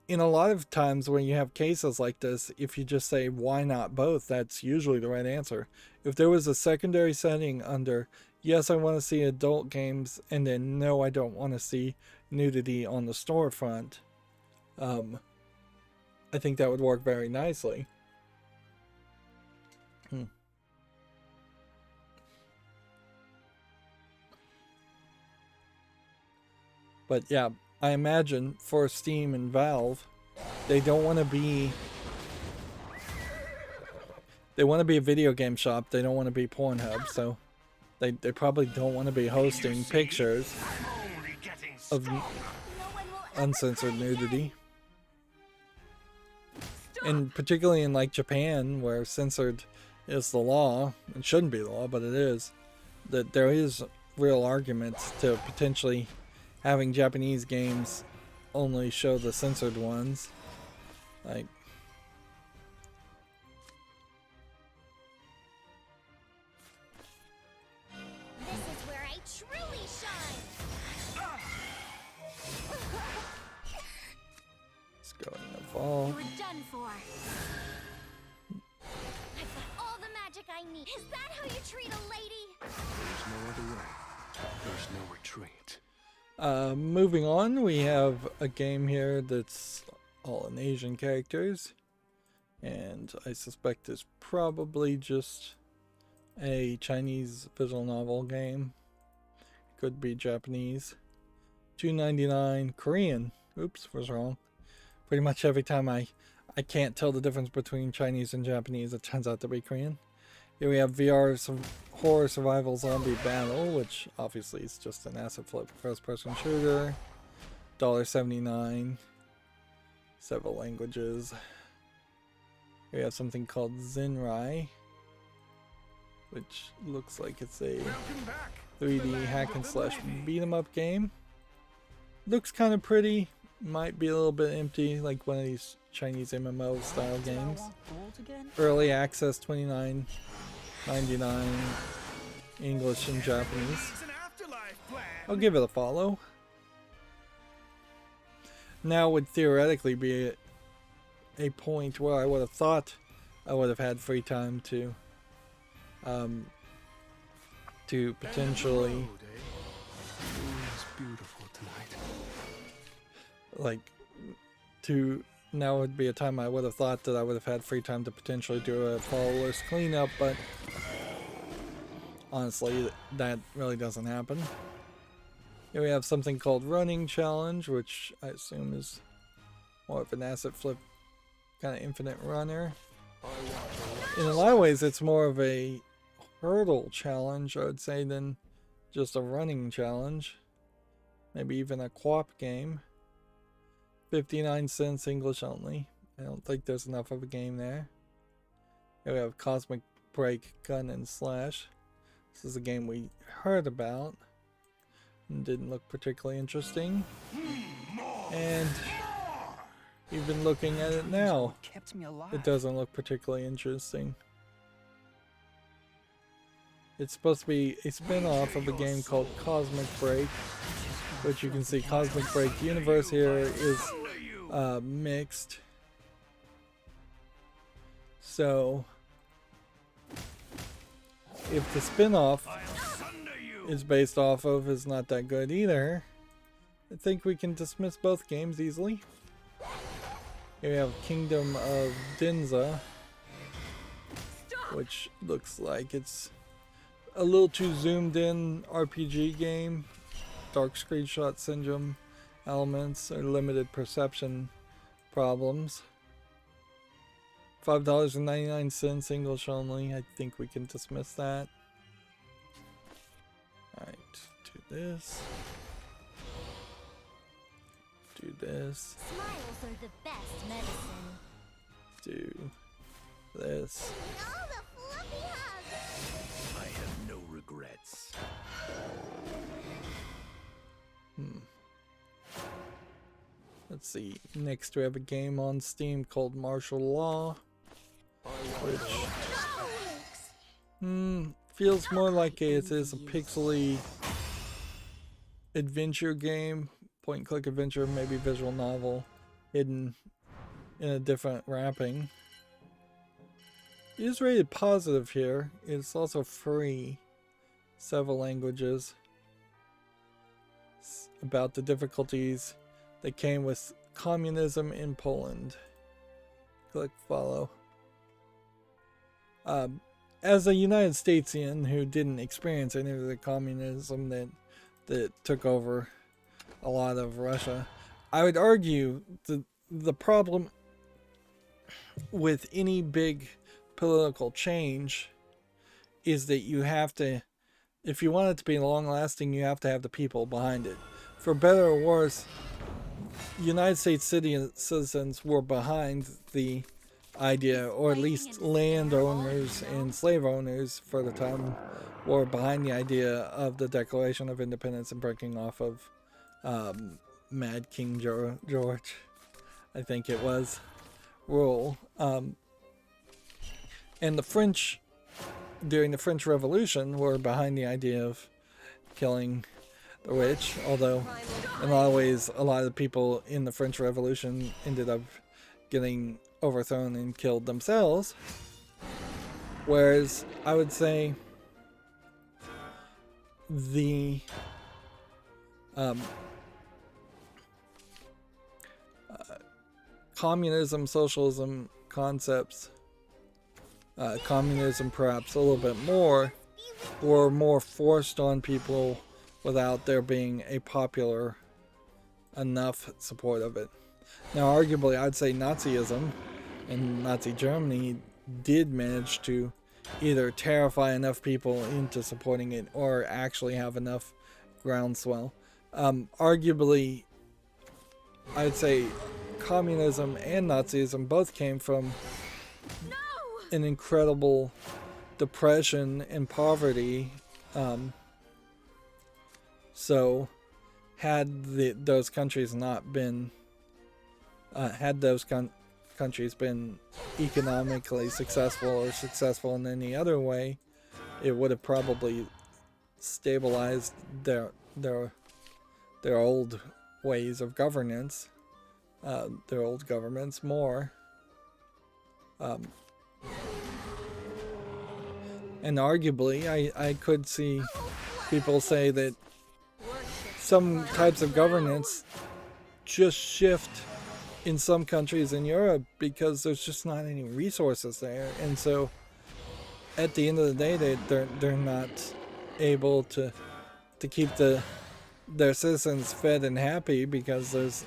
in a lot of times when you have cases like this, if you just say, why not both, that's usually the right answer. If there was a secondary setting under, yes, I want to see adult games, and then no, I don't want to see nudity on the storefront, I think that would work very nicely. But yeah, I imagine for Steam and Valve, they don't want to be... They want to be a video game shop. They don't want to be Pornhub, so they probably don't want to be hosting pictures of uncensored nudity. And particularly in like Japan, where censored is the law, it shouldn't be the law, but it is, that there is real arguments to potentially having Japanese games only show the censored ones. Like, This is where I truly shine. let's go and evolve. You're done for. I've got all the magic I need. Is that how you treat a lady? There's no other way. There's no retreat. Moving on, we have a game here that's all in Asian characters, and I suspect it's probably just a Chinese visual novel game. Could be Japanese. $2.99 Korean. Oops, was wrong. Pretty much every time I can't tell the difference between Chinese and Japanese, it turns out to be Korean. Here we have VR Horror Survival Zombie Battle, which obviously is just an asset flip first person shooter. $1.79. Several languages. We have something called Zenrai, which looks like it's a 3D hack and slash beat 'em up game. Looks kind of pretty. Might be a little bit empty, like one of these Chinese MMO style games. Early access, $29.99. English and Japanese. I'll give it a follow. Now would theoretically be a point where I would have thought I would have had free time to potentially now would be a time I would have thought that I would have had free time to potentially do a fall list cleanup, but honestly that really doesn't happen. Here we have something called Running Challenge, which I assume is more of an asset flip kind of infinite runner. In a lot of ways it's more of a hurdle challenge, I would say, than just a running challenge. Maybe even a co-op game. 59 cents English only. I don't think there's enough of a game there. Here we have Cosmic Break Gun and Slash. This is a game we heard about and didn't look particularly interesting. And even looking at it now, it doesn't look particularly interesting. It's supposed to be a spin-off of a game called Cosmic Break, which you can see Cosmic Break universe here is mixed. So if the spin-off is based off of is not that good either, I think we can dismiss both games easily. Here we have Kingdom of Dinza, which looks like it's a little too zoomed in RPG game. Dark screenshot syndrome elements or limited perception problems. $5.99 English only. I think we can dismiss that. Alright, do this. Do this. Smiles are the best medicine. Do this. All the fluffy hugs. I have no regrets. Let's see. Next we have a game on Steam called Martial Law, which feels more like it is a pixely adventure game, point and click adventure, maybe visual novel, hidden in a different wrapping. It is rated positive here. It's also free, several languages. It's about the difficulties that came with communism in Poland. Click follow. As a United Statesian who didn't experience any of the communism that took over a lot of Russia, I would argue the problem with any big political change is that you have to, if you want it to be long lasting, you have to have the people behind it. For better or worse, United States citizens were behind the idea, or at least landowners and slave owners for the time were behind the idea of the Declaration of Independence and breaking off of Mad King George, I think it was, rule. And the French, during the French Revolution, were behind the idea of killing the rich, although in a lot of ways a lot of the people in the French Revolution ended up getting overthrown and killed themselves. Whereas I would say the Communism, socialism concepts, communism perhaps a little bit more, were more forced on people without there being a popular enough support of it. Now, arguably, I'd say Nazism and Nazi Germany did manage to either terrify enough people into supporting it or actually have enough groundswell. Arguably, I'd say communism and Nazism both came from an incredible depression and poverty. So had those countries not been had those countries been economically successful or successful in any other way, it would have probably stabilized their old ways of governance, their old governments more. And arguably, I could see people say that some types of governance just shift in some countries in Europe because there's just not any resources there, and so at the end of the day, they're not able to keep their citizens fed and happy because there's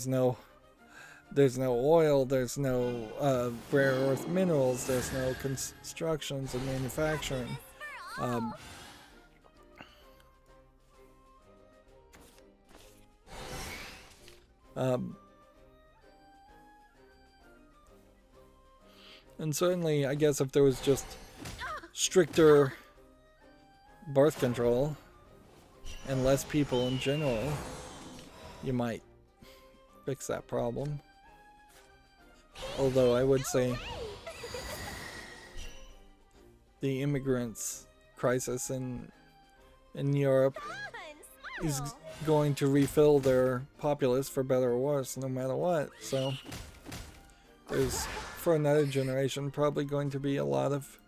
no oil, there's no rare earth minerals, there's no constructions and manufacturing. And certainly, I guess if there was just stricter birth control and less people in general, you might fix that problem. Although I would say the immigrants crisis in Europe is going to refill their populace for better or worse no matter what. So there's, for another generation, probably going to be a lot of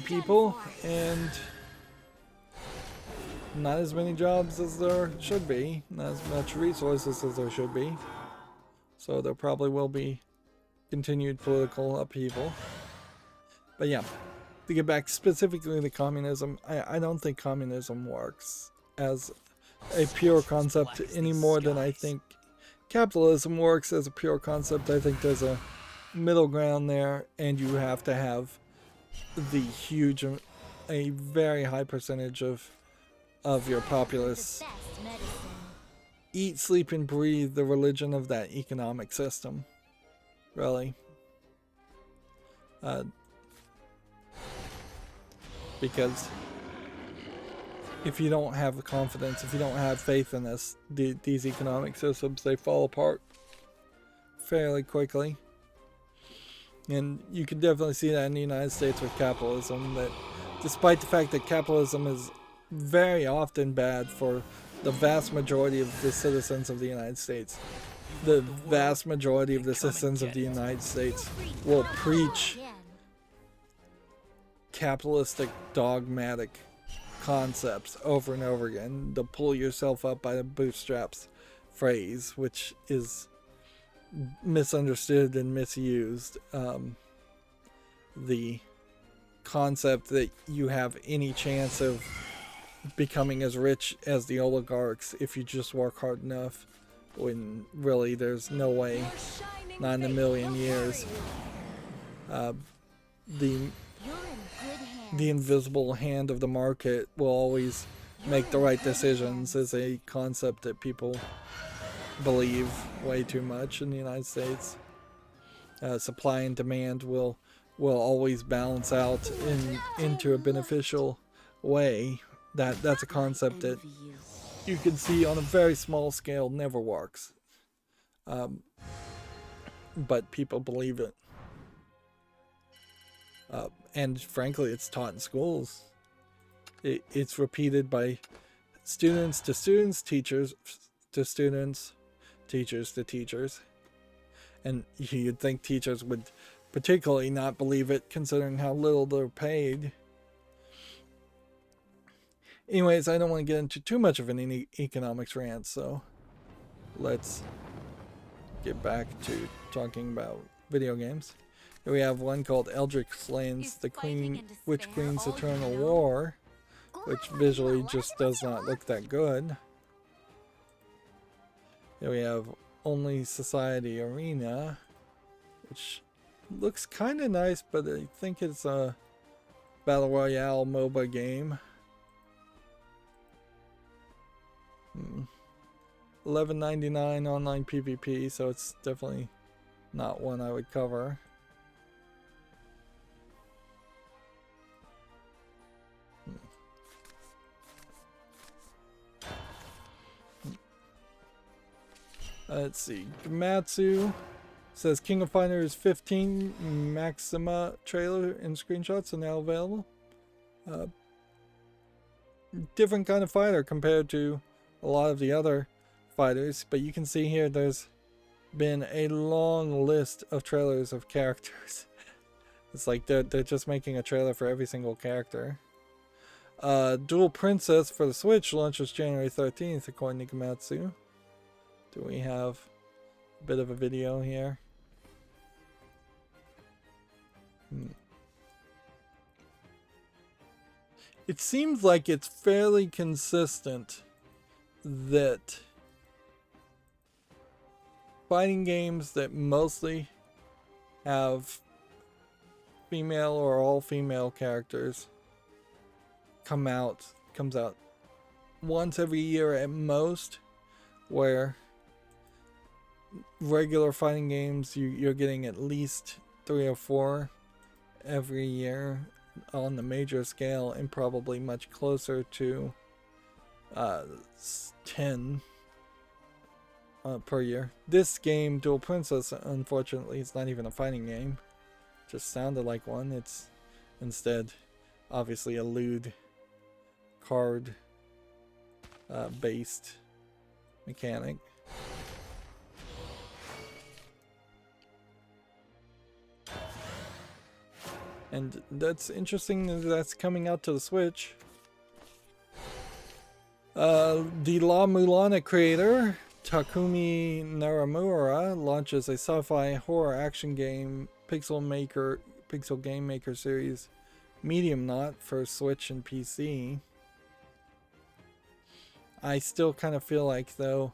people and not as many jobs as there should be, not as much resources as there should be. So there probably will be continued political upheaval. But yeah, to get back specifically to communism, I don't think communism works as a pure concept any more than I think capitalism works as a pure concept. I think there's a middle ground there, and you have to have a very high percentage of your populace eat, sleep, and breathe the religion of that economic system. Really. Because if you don't have the confidence, if you don't have faith in these economic systems, they fall apart fairly quickly. And you can definitely see that in the United States with capitalism, that despite the fact that capitalism is very often bad for the vast majority of the citizens of the United States, the vast majority of the citizens of the United States will preach capitalistic dogmatic concepts over and over again. The pull yourself up by the bootstraps phrase, which is misunderstood and misused. The concept that you have any chance of becoming as rich as the oligarchs if you just work hard enough, when really there's no way, not in a million years. The invisible hand of the market will always make the right decisions is a concept that people believe way too much in the United States. Supply and demand will always balance out into a beneficial way. That's a concept that you can see on a very small scale never works. But people believe it. And frankly, it's taught in schools. It's repeated by students to students, teachers to students, teachers to teachers. And you'd think teachers would particularly not believe it, considering how little they're paid. Anyways, I don't want to get into too much of an economics rant, so let's get back to talking about video games. Here we have one called Eldritch Lands, the Witch Queen's Eternal War, which visually just does not look that good. Here we have Only Society Arena, which looks kind of nice, but I think it's a Battle Royale MOBA game. $11.99 online PvP, so it's definitely not one I would cover. Let's see. Gamatsu says King of Fighters 15 Maxima trailer and screenshots are now available. Different kind of fighter compared to a lot of the other fighters, but you can see here there's been a long list of trailers of characters. It's like they're just making a trailer for every single character. Dual Princess for the Switch launches January 13th according to Gamatsu. Do we have a bit of a video here? It seems like it's fairly consistent that fighting games that mostly have female or all female characters comes out once every year at most, where regular fighting games you're getting at least 3 or 4 every year on the major scale, and probably much closer to 10 per year. This game, Dual Princess, unfortunately, it's not even a fighting game. Just sounded like one. It's instead obviously a lewd card based mechanic. And that's interesting that that's coming out to the Switch. The La Mulana creator, Takumi Naramura, launches a sci-fi horror action game, Pixel Game Maker series, Medium Knot for Switch and PC. I still kind of feel like, though,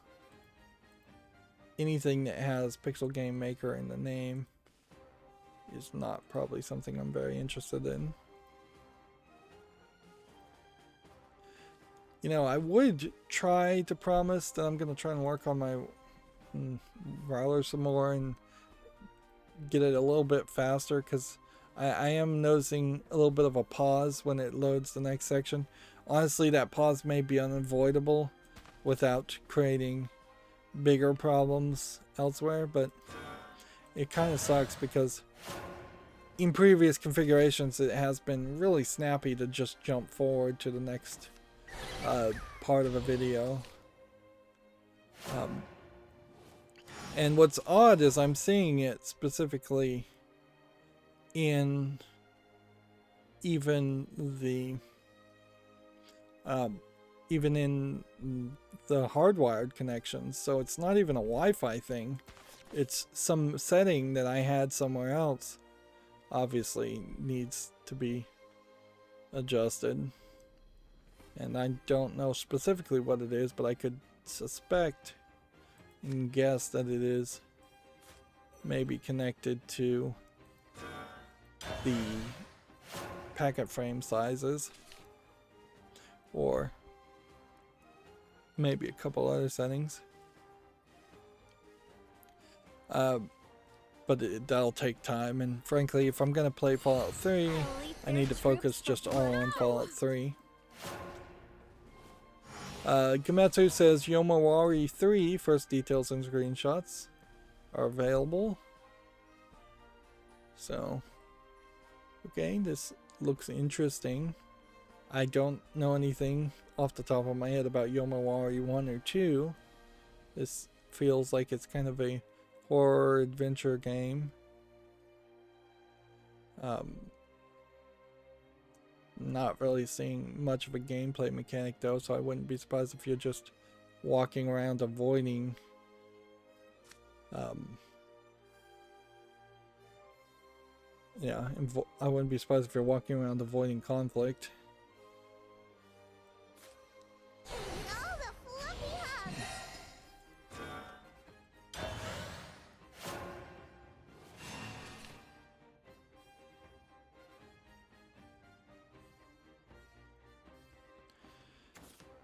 anything that has Pixel Game Maker in the name is not probably something I'm very interested in. You know, I would try to promise that I'm going to try and work on my router some more and get it a little bit faster, because I am noticing a little bit of a pause when it loads the next section. Honestly, that pause may be unavoidable without creating bigger problems elsewhere, but it kind of sucks because in previous configurations it has been really snappy to just jump forward to the next part of a video. And what's odd is I'm seeing it specifically in even in the hardwired connections, so it's not even a Wi-Fi thing. It's some setting that I had somewhere else. Obviously needs to be adjusted, and I don't know specifically what it is, but I could suspect and guess that it is maybe connected to the packet frame sizes, or maybe a couple other settings. But that'll take time, and frankly, if I'm gonna play Fallout 3, I need to focus just all on Fallout 3. Gametsu says Yomawari 3 first details and screenshots are available. So, okay, this looks interesting. I don't know anything off the top of my head about Yomawari 1 or 2. This feels like it's kind of a horror adventure game. not really seeing much of a gameplay mechanic though, so I wouldn't be surprised if you're just walking around avoiding yeah, I wouldn't be surprised if you're walking around avoiding conflict. All the fluffy hugs.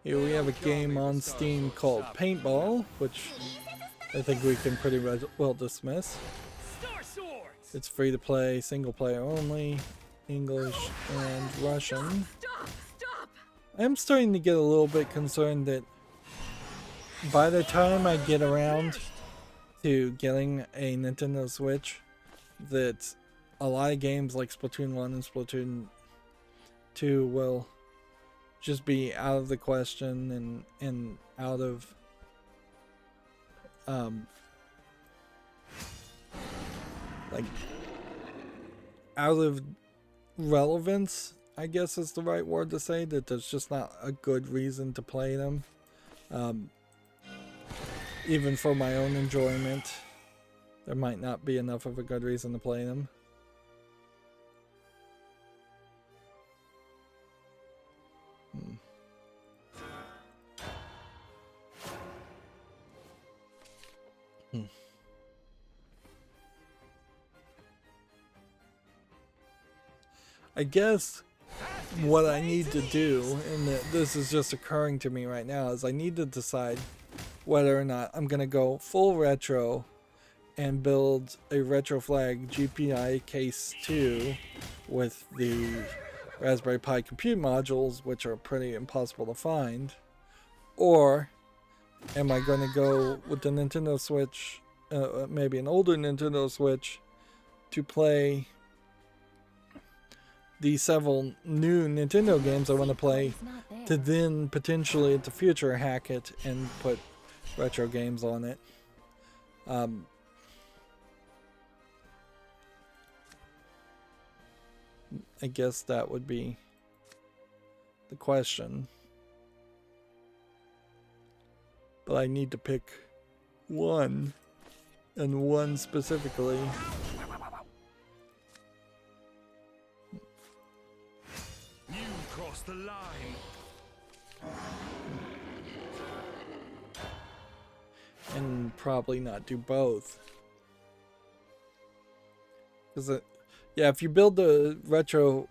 Here we have a game on Steam called Paintball, which I think we can pretty well dismiss. Star Swords! It's free to play, single player only, English and Russian. Stop! Stop! I'm starting to get a little bit concerned that by the time I get around to getting a Nintendo Switch, that a lot of games like Splatoon 1 and Splatoon 2 will just be out of the question and out of like out of relevance, I guess is the right word to say, that there's just not a good reason to play them. Even for my own enjoyment, there might not be enough of a good reason to play them. I guess what I need to do, and this is just occurring to me right now, is I need to decide whether or not I'm going to go full retro and build a retro flag GPI case 2 with the Raspberry Pi compute modules, which are pretty impossible to find, or am I going to go with the Nintendo Switch, maybe an older Nintendo Switch, to play the several new Nintendo games I want to play, to then potentially in the future hack it and put retro games on it. I guess that would be the question. But I need to pick one, and one specifically. You crossed the line. And probably not do both. Because yeah, if you build the retro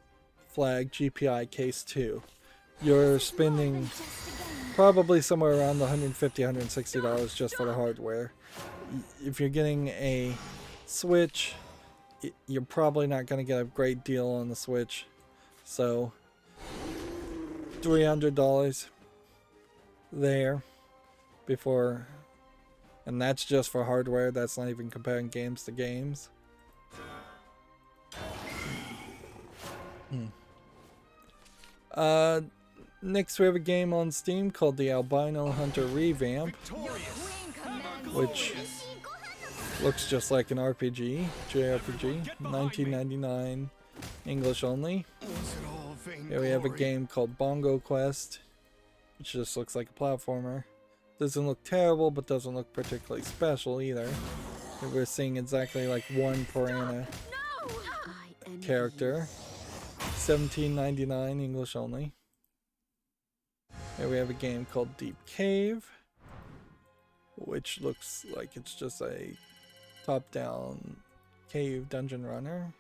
flag GPI case 2, you're spending probably somewhere around the $150, $160 just for the hardware. If you're getting a Switch, you're probably not going to get a great deal on the Switch. So $300 there before, and that's just for hardware. That's not even comparing games to games. Next we have a game on Steam called the Albino Hunter Revamp, which looks just like an RPG, JRPG, $19.99, English only. Here we have a game called Bongo Quest, which just looks like a platformer. Doesn't look terrible, but doesn't look particularly special either. We're seeing exactly like one Piranha character. $17.99, English only. Here we have a game called Deep Cave, which looks like it's just a top-down cave dungeon runner.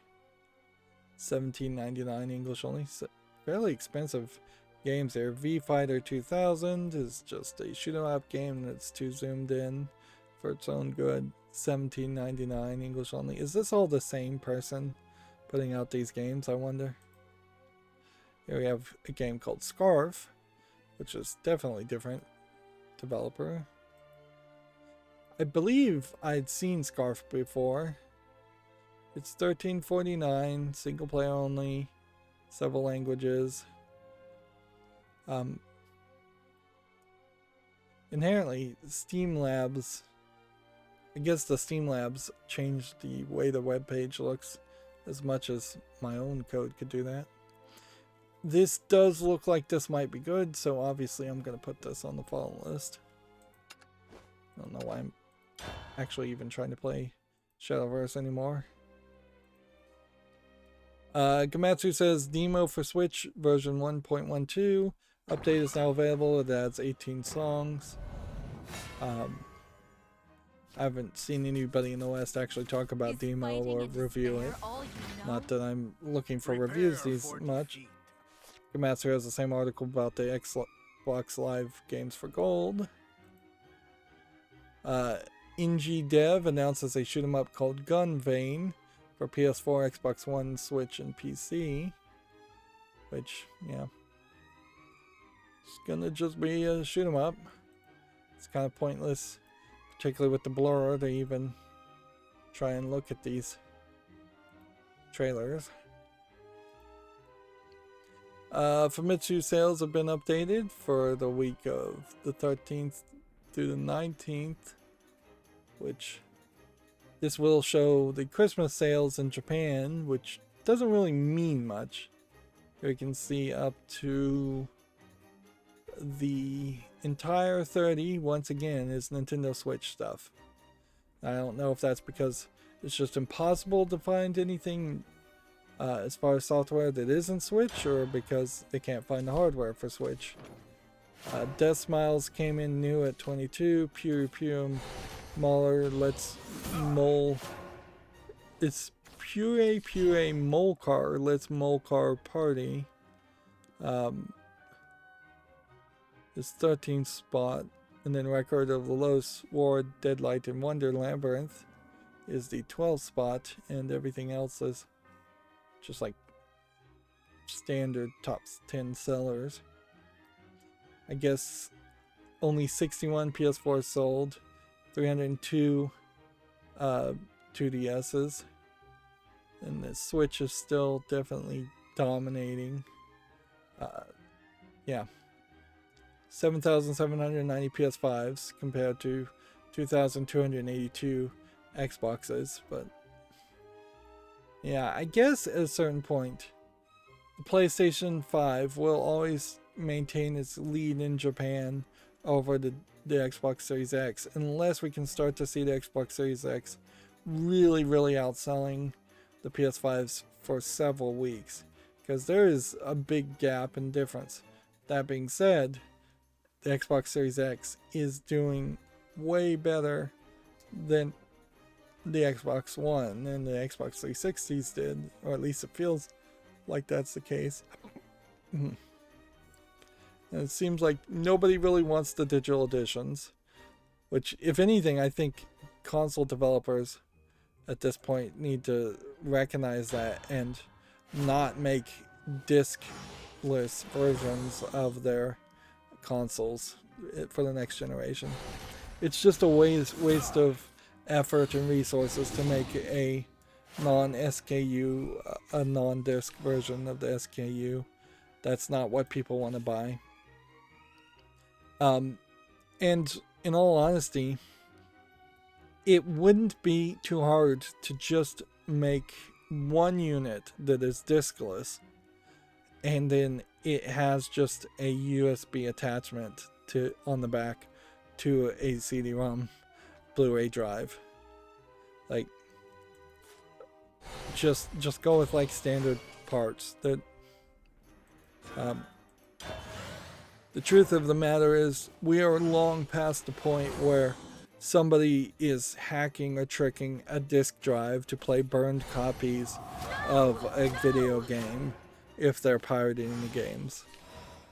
$17.99, English only. So fairly expensive games there. V Fighter 2000 is just a shoot-'em-up game that's too zoomed in for its own good. $17.99, English only. Is this all the same person putting out these games, I wonder? Here we have a game called Scarf, which is definitely different developer. I believe I'd seen Scarf before. It's $13.49, single player only, several languages. Inherently, Steam Labs, I guess the Steam Labs changed the way the web page looks as much as my own code could do that. this does look like this might be good, so obviously I'm going to put this on the follow list. I don't know why I'm actually even trying to play Shadowverse anymore. Gamatsu says demo for Switch version 1.12 update is now available. It adds 18 songs. I haven't seen anybody in the West actually talk about demo or review it. Not that I'm looking for reviews these much. Gamatsu has the same article about the Xbox Live games for gold. Inji Dev announces a shoot 'em up called Gun Vein for PS4, Xbox One, Switch, and PC. Which, yeah. It's gonna just be a shoot 'em up. It's kind of pointless, particularly with the blur, to even try and look at these trailers. Famitsu sales have been updated for the week of the 13th through the 19th, which this will show the Christmas sales in Japan, which doesn't really mean much. Here you can see up to the entire 30, once again, is Nintendo Switch stuff. I don't know if that's because it's just impossible to find anything as far as software that isn't Switch, or because they can't find the hardware for Switch. Death Smiles came in new at 22. Pure Mauler Let's Mole. It's Pure Molcar Let's Molcar Party. It's 13th spot. And then Record of the Lost Ward, Deadlight, and Wonder Labyrinth is the 12th spot. And everything else is just like standard top 10 sellers. I guess only 61 PS4 sold, 302 2DSs, and the Switch is still definitely dominating. Yeah, 7,790 PS5s compared to 2,282 Xboxes, but yeah, I guess at a certain point, the PlayStation 5 will always maintain its lead in Japan over the Xbox Series X, unless we can start to see the Xbox Series X really outselling the PS5s for several weeks, because there is a big gap in difference. That being said, the Xbox Series X is doing way better than the Xbox One and the Xbox 360s did, or at least it feels like that's the case. And it seems like nobody really wants the digital editions, which, if anything, I think console developers at this point need to recognize that and not make disc-less versions of their consoles for the next generation. It's just a waste of effort and resources to make a non-SKU, a non-disc version of the SKU. That's not what people want to buy. And in all honesty, it wouldn't be too hard to just make one unit that is diskless, and then it has just a USB attachment on the back to a CD-ROM Blu-ray drive. Like, just go with like standard parts. That the truth of the matter is, we are long past the point where somebody is hacking or tricking a disk drive to play burned copies of a video game if they're pirating the games.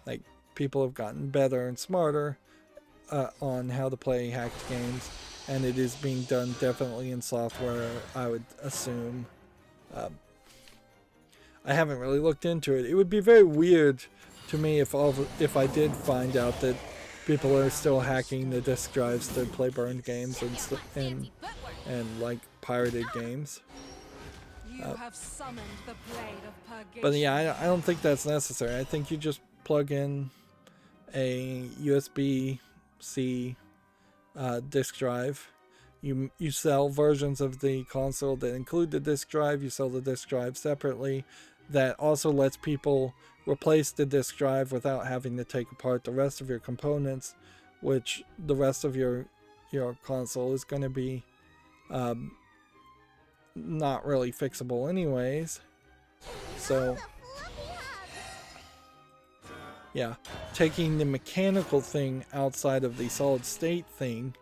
Like, people have gotten better and smarter on how to play hacked games, and it is being done definitely in software, I would assume. I haven't really looked into it. It would be very weird to me if I did find out that people are still hacking the disk drives to play burned games and like pirated games. You have summoned the blade of purgation. But yeah, I don't think that's necessary. I think you just plug in a USB-C disk drive. You sell versions of the console that include the disk drive. You sell the disk drive separately. that also lets people replace the disk drive without having to take apart the rest of your components, which the rest of your console is going to be not really fixable anyways. So yeah, taking the mechanical thing outside of the solid state thing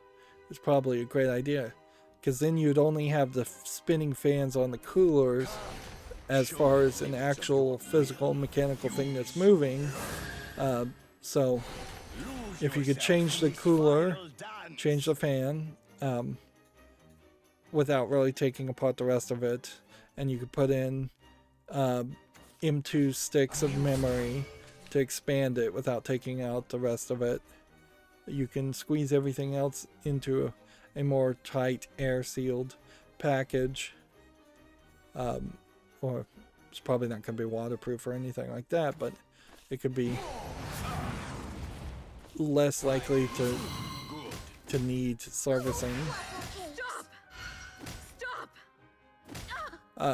is probably a great idea, because then you'd only have the spinning fans on the coolers as far as an actual physical mechanical thing that's moving. So if you could change the cooler, change the fan, without really taking apart the rest of it, and you could put in M2 sticks of memory to expand it without taking out the rest of it, you can squeeze everything else into a more tight air sealed package. Or it's probably not going to be waterproof or anything like that, but it could be less likely to need servicing.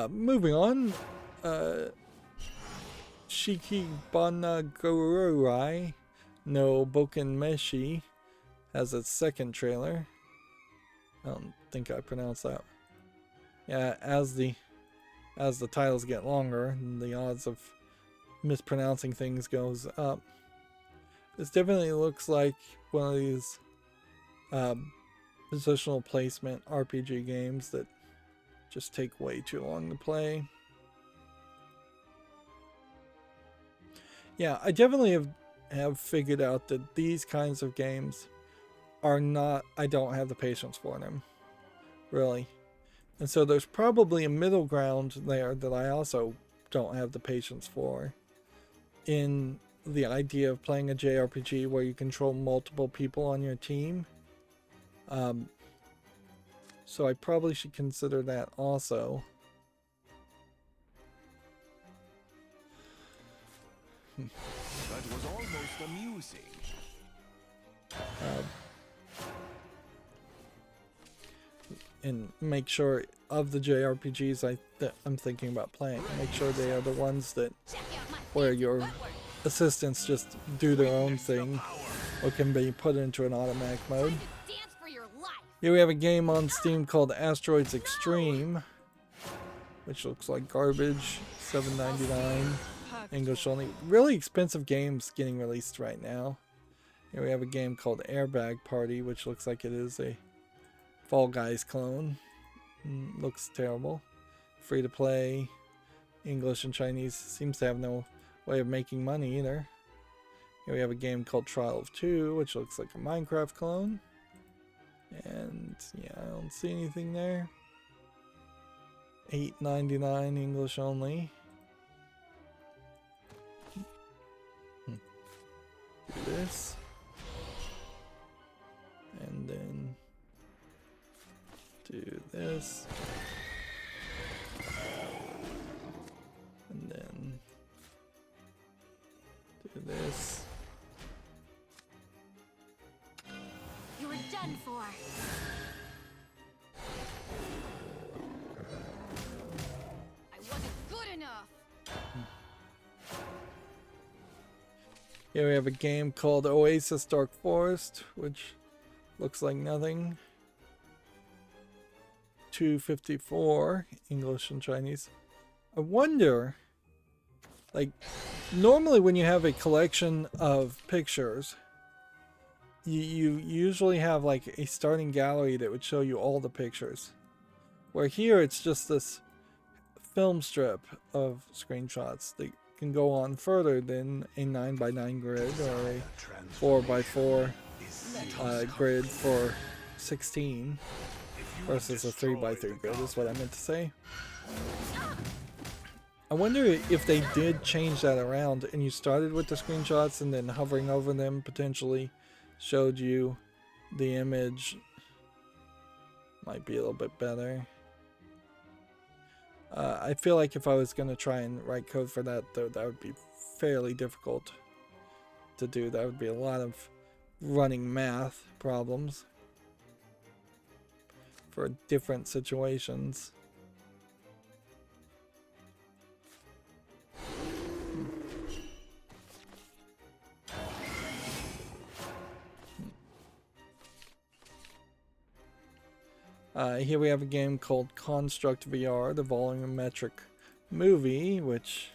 Moving on, Shikibanagurai no Bokenmeshi has its second trailer. I don't think I pronounced that. Yeah, as the titles get longer, the odds of mispronouncing things goes up. This definitely looks like one of these positional placement RPG games that just take way too long to play. Yeah, I definitely have figured out that these kinds of games are not, I don't have the patience for them, really. And so there's probably a middle ground there that I also don't have the patience for, in the idea of playing a JRPG where you control multiple people on your team. So I probably should consider that also. That was almost amusing. And make sure of the JRPGs that I'm thinking about playing, make sure they are the ones that where your assistants just do their own thing or can be put into an automatic mode. Here we have a game on Steam called Asteroids Extreme, which looks like garbage. $7.99 English only. Really expensive games getting released right now. Here we have a game called Airbag Party, which looks like it is a Fall Guys clone. Looks terrible. Free to play. English and Chinese. Seems to have no way of making money either. Here we have a game called Trial of Two, which looks like a Minecraft clone. And yeah, I don't see anything there. $8.99 English only. Do this. And then do this. And then do this. You were done for. I wasn't good enough. Here we have a game called Oasis Dark Forest, which looks like nothing. $2.54 English and Chinese. I wonder, like, normally when you have a collection of pictures, you usually have like a starting gallery that would show you all the pictures. Where here it's just this film strip of screenshots that can go on further than a 9x9 grid or a 4x4 grid for 16 versus a 3x3 grid is what I meant to say. I wonder if they did change that around and you started with the screenshots and then hovering over them potentially showed you the image. Might be a little bit better. I feel like if I was going to try and write code for that, though, that would be fairly difficult to do. That would be a lot of running math problems for different situations. Here we have a game called Construct VR, the volumetric movie, which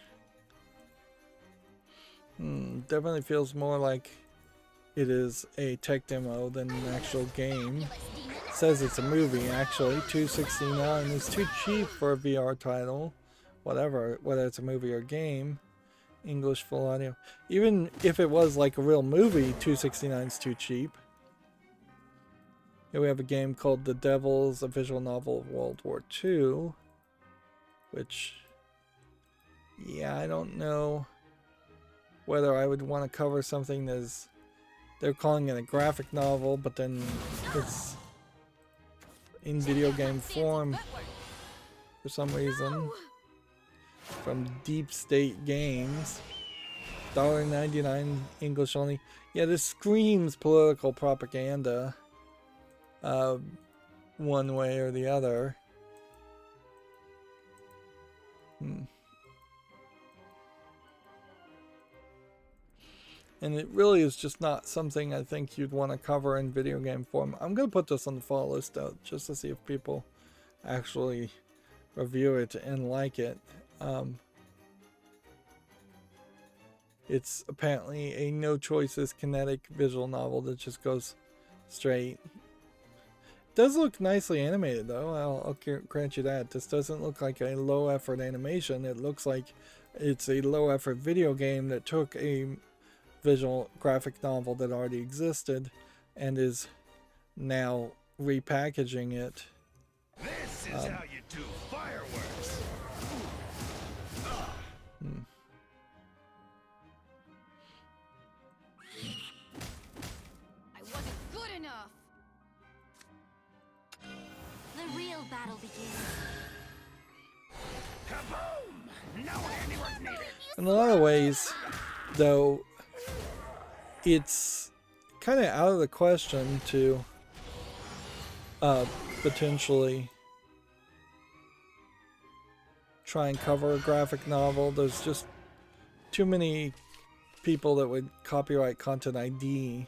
definitely feels more like it is a tech demo than an actual game. It says it's a movie, actually. $269 is too cheap for a VR title. Whatever, whether it's a movie or game. English full audio. Even if it was like a real movie, $269 is too cheap. Here we have a game called The Devils, a visual novel of World War II. Which, yeah, I don't know whether I would want to cover something that's, they're calling it a graphic novel, but then it's in video game form for some reason. From Deep State Games. $1.99 English only. Yeah, this screams political propaganda. One way or the other. And it really is just not something I think you'd want to cover in video game form. I'm going to put this on the fall list out just to see if people actually review it and like it. It's apparently a no choices kinetic visual novel that just goes straight. It does look nicely animated though, I'll grant you that. This doesn't look like a low effort animation. It looks like it's a low effort video game that took a visual graphic novel that already existed and is now repackaging it. This is how you do fireworks. I wasn't good enough. The real battle begins. Kaboom! No handiwork needed. In a lot of ways, though, it's kind of out of the question to potentially try and cover a graphic novel. There's just too many people that would copyright content ID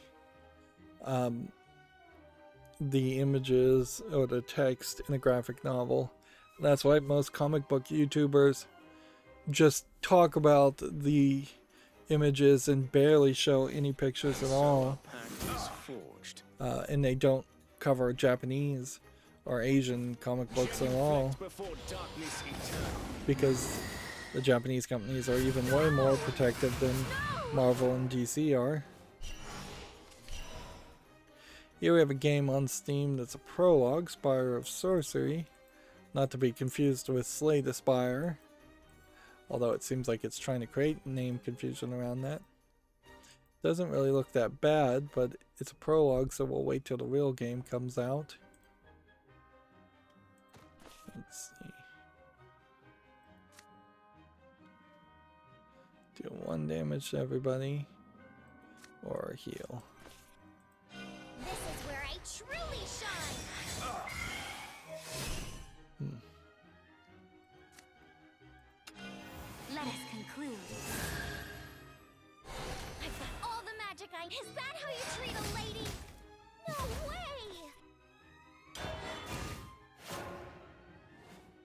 the images or the text in a graphic novel. That's why most comic book YouTubers just talk about the images and barely show any pictures at all. And they don't cover Japanese or Asian comic books at all, because the Japanese companies are even way more protective than Marvel and DC are. Here we have a game on Steam that's a prologue, Spire of Sorcery, not to be confused with Slay the Spire, although it seems like it's trying to create name confusion around that. Doesn't really look that bad, but it's a prologue, so we'll wait till the real game comes out. Let's see. Do 1 damage to everybody, or heal. This is where I truly shine. Let us conclude. I've got all the magic is that how you treat a lady? No way!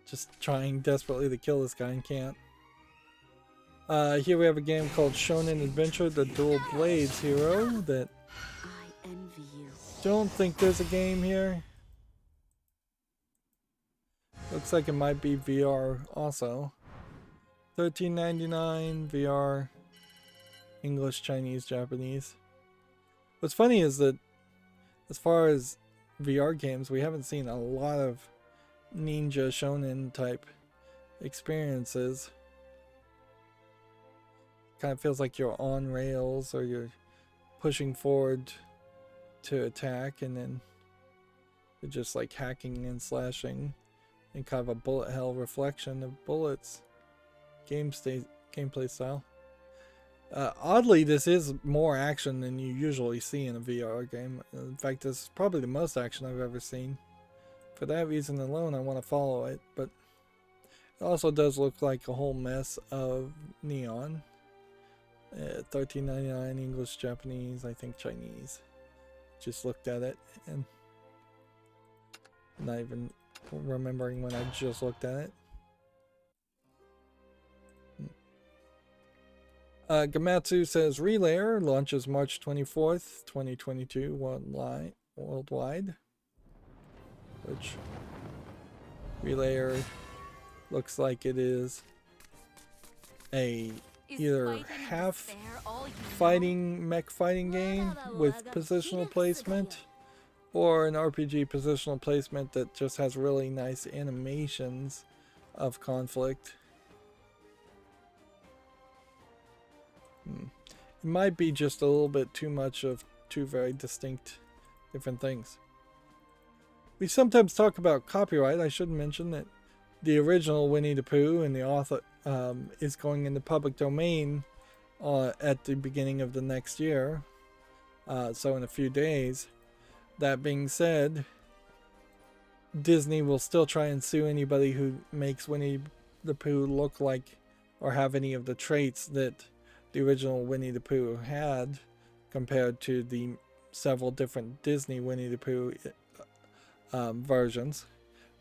Just trying desperately to kill this guy and can't. Here we have a game called Shonen Adventure, the Dual Blades Hero, that I envy you. don't think there's a game here. Looks like it might be VR also. $13.99 VR, English, Chinese, Japanese. What's funny is that as far as VR games, we haven't seen a lot of ninja shonen type experiences. Kind of feels like you're on rails or you're pushing forward to attack and then you're just like hacking and slashing in kind of a bullet hell reflection of bullets gameplay style. Oddly, this is more action than you usually see in a VR game. In fact, this is probably the most action I've ever seen. For that reason alone, I want to follow it, but it also does look like a whole mess of neon. $13.99 English, Japanese, I think Chinese. Just looked at it and Not even remembering when I just looked at it. Gamatsu says Relayer launches March 24th, 2022 worldwide. Which Relayer looks like it is a either half mech fighting game with positional placement, or an RPG positional placement that just has really nice animations of conflict. It might be just a little bit too much of two very distinct different things. We sometimes talk about copyright. I should mention that the original Winnie the Pooh and the author is going into public domain at the beginning of the next year. So in a few days. That being said, Disney will still try and sue anybody who makes Winnie the Pooh look like or have any of the traits that the original Winnie the Pooh had compared to the several different Disney Winnie the Pooh versions,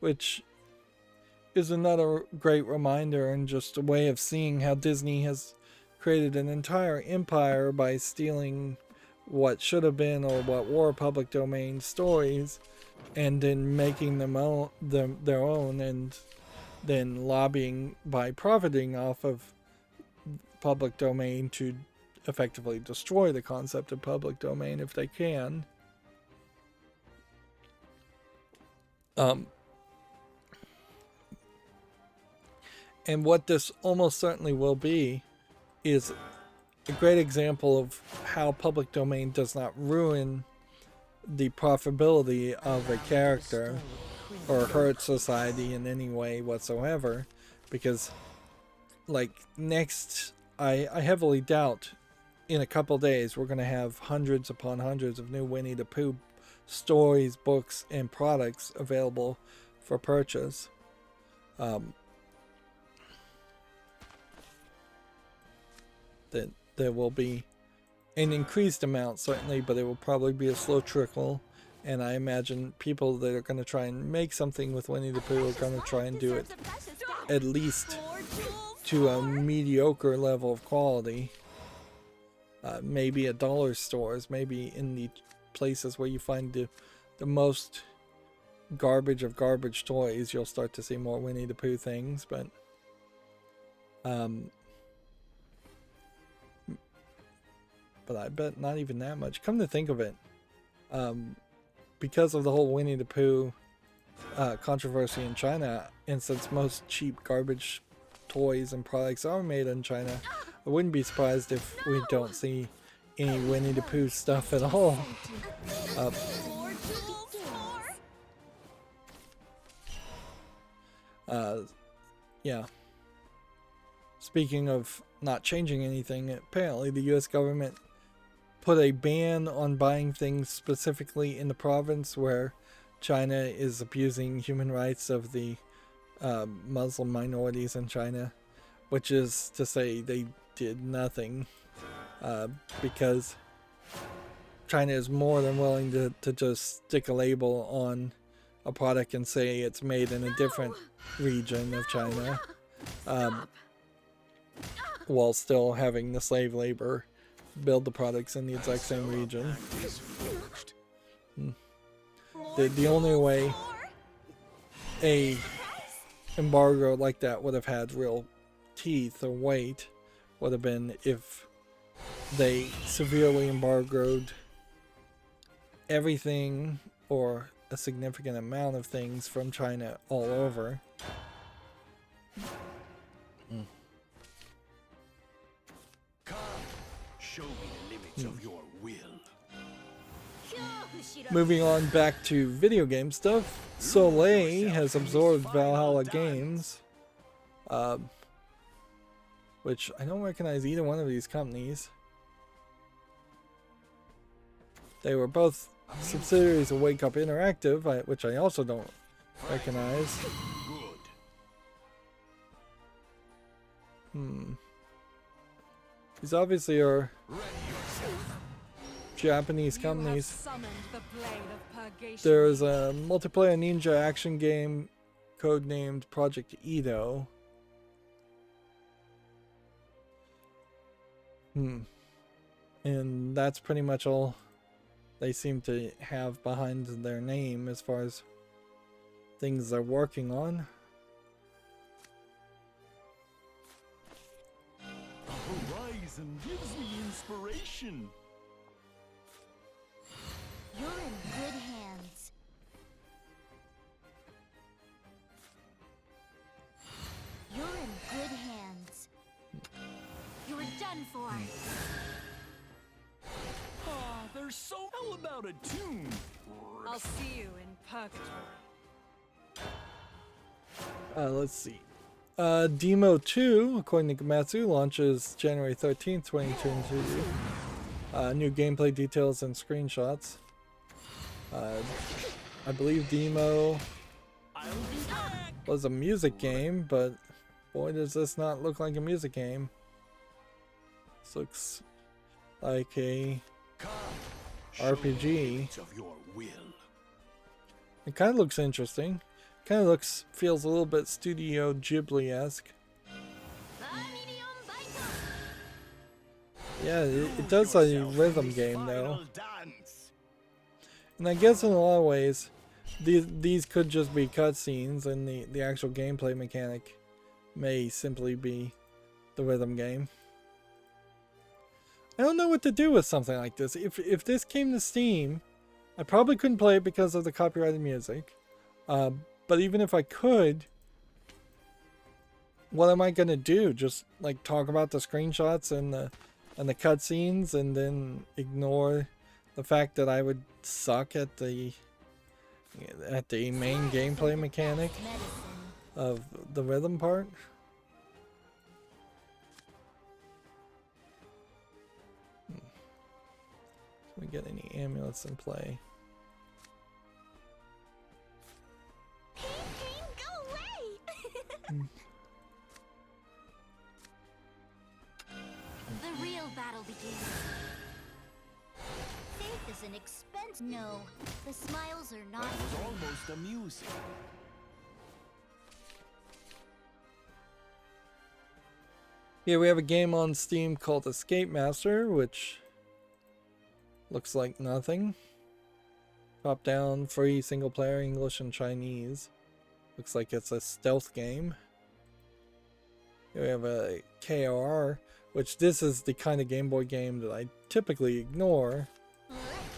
which is another great reminder and just a way of seeing how Disney has created an entire empire by stealing what should have been or what were public domain stories and then making them their own, and then lobbying by profiting off of public domain to effectively destroy the concept of public domain if they can. And what this almost certainly will be is a great example of how public domain does not ruin the profitability of a character or hurt society in any way whatsoever, because like next, I heavily doubt in a couple days we're going to have hundreds upon hundreds of new Winnie the Pooh stories, books, and products available for purchase. That there will be an increased amount certainly, but it will probably be a slow trickle, and I imagine people that are going to try and make something with Winnie the Pooh are going to try and do it at least to a mediocre level of quality. Maybe at dollar stores, maybe in the places where you find the most garbage of garbage toys, you'll start to see more Winnie the Pooh things, but I bet not even that much. Come to think of it, because of the whole Winnie the Pooh controversy in China, and since most cheap garbage toys and products are made in China, I wouldn't be surprised if we don't see any Winnie the Pooh stuff at all. Yeah. Speaking of not changing anything, apparently the US government put a ban on buying things specifically in the province where China is abusing human rights of the Muslim minorities in China, which is to say they did nothing, because China is more than willing to just stick a label on a product and say it's made in a different region of China, while still having the slave labor build the products in the exact same region. The only way a embargo like that would have had real teeth or weight would have been if they severely embargoed everything or a significant amount of things from China all over. Show me the limits of your will. Moving on back to video game stuff, Soleil has absorbed Valhalla Games, which I don't recognize either one of these companies. They were both subsidiaries of Wake Up Interactive, which I also don't recognize. These obviously are Japanese You companies. have summoned the blade of purgation. There's a multiplayer ninja action game codenamed Project Edo. And that's pretty much all they seem to have behind their name as far as things they're working on. The horizon gives me inspiration. You're in good hands. You're in good hands. You're done for. Ah, there's so. How about a tune? I'll see you in purgatory. Let's see. Demo 2, according to Gamatsu, launches January 13th, 2022. New gameplay details and screenshots. I believe Demo I'll be back. was a music game, but boy, does this not look like a music game. This looks like a Come, RPG. show of your will. It kind of looks interesting. Kind of feels a little bit Studio Ghibli-esque. Yeah, it does a rhythm game though. Dance. And I guess in a lot of ways, these could just be cutscenes, and the actual gameplay mechanic may simply be the rhythm game. I don't know what to do with something like this. If this came to Steam, I probably couldn't play it because of the copyrighted music. But even if I could, what am I gonna do? Just like talk about the screenshots and the cutscenes, and then ignore the fact that I would suck at the main gameplay mechanic of the rhythm part? Can we get any amulets in play? Go away! The real battle begins. Faith is an expense. No, the smiles are not. That was almost amusing. Here we have a game on Steam called Escape Master, which looks like nothing. Top down, free, single player, English and Chinese. Looks like it's a stealth game. Here we have a KOR, which this is the kind of Game Boy game that I typically ignore,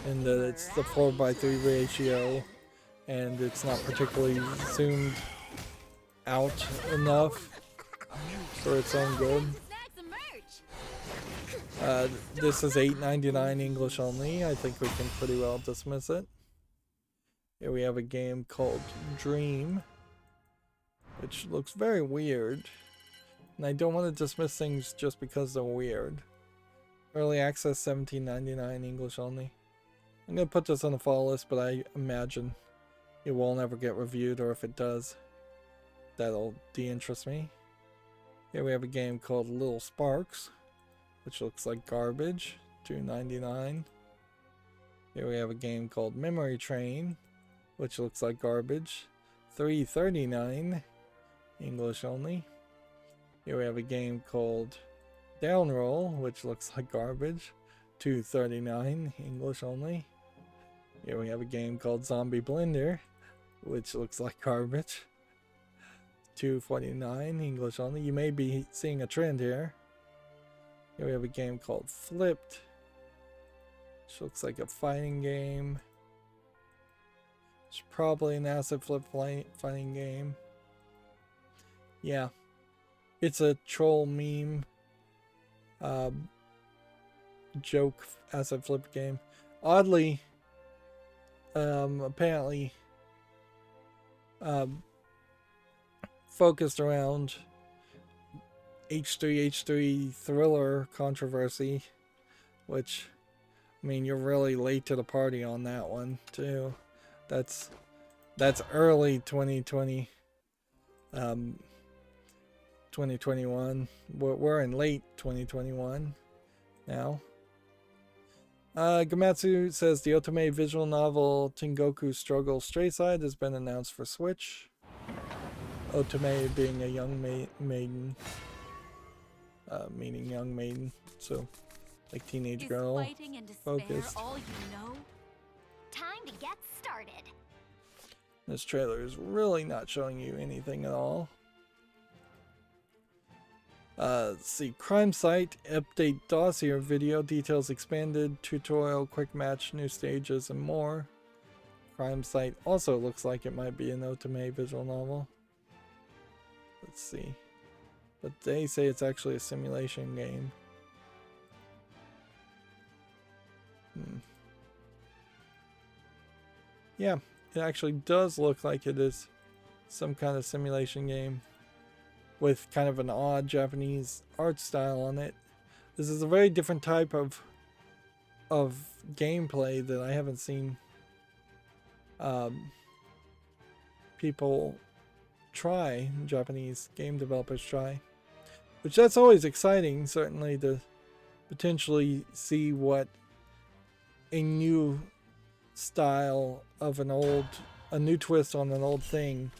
in that it's the 4:3 ratio, and it's not particularly zoomed out enough for its own good. This is $8.99 English only. I think we can pretty well dismiss it. Here we have a game called Dream, which looks very weird. And I don't want to dismiss things just because they're weird. Early access $17.99 English only. I'm going to put this on the follow list, but I imagine it won't ever get reviewed, or if it does, that'll de-interest me. Here we have a game called Little Sparks, which looks like garbage, $2.99. Here we have a game called Memory Train, which looks like garbage, $3.39 English only. Here we have a game called Downroll, which looks like garbage, $2.39 English only. Here we have a game called Zombie Blender, which looks like garbage, $2.49 English only. You may be seeing a trend here. Here we have a game called Flipped, which looks like a fighting game. It's probably an asset flip fighting game. Yeah. It's a troll meme joke asset flip game. Oddly, apparently focused around H3 thriller controversy, which, I mean, you're really late to the party on that one too. That's early 2020, 2021. We're in late 2021 now. Gamatsu says the otome visual novel Tengoku Struggle Stray Side has been announced for Switch. Otome being a young maiden. Meaning young maiden. So, like teenage girl. Is fighting and despair focused. all you know? Time to get started. This trailer is really not showing you anything at all. Let's see, crime site update dossier video details expanded tutorial, quick match, new stages, and more. Crime site also looks like it might be an otome visual novel. Let's see, but they say it's actually a simulation game. Yeah, it actually does look like it is some kind of simulation game with kind of an odd Japanese art style on it. This is a very different type of gameplay that I haven't seen people try, Japanese game developers try, which that's always exciting, certainly, to potentially see what a new style of a new twist on an old thing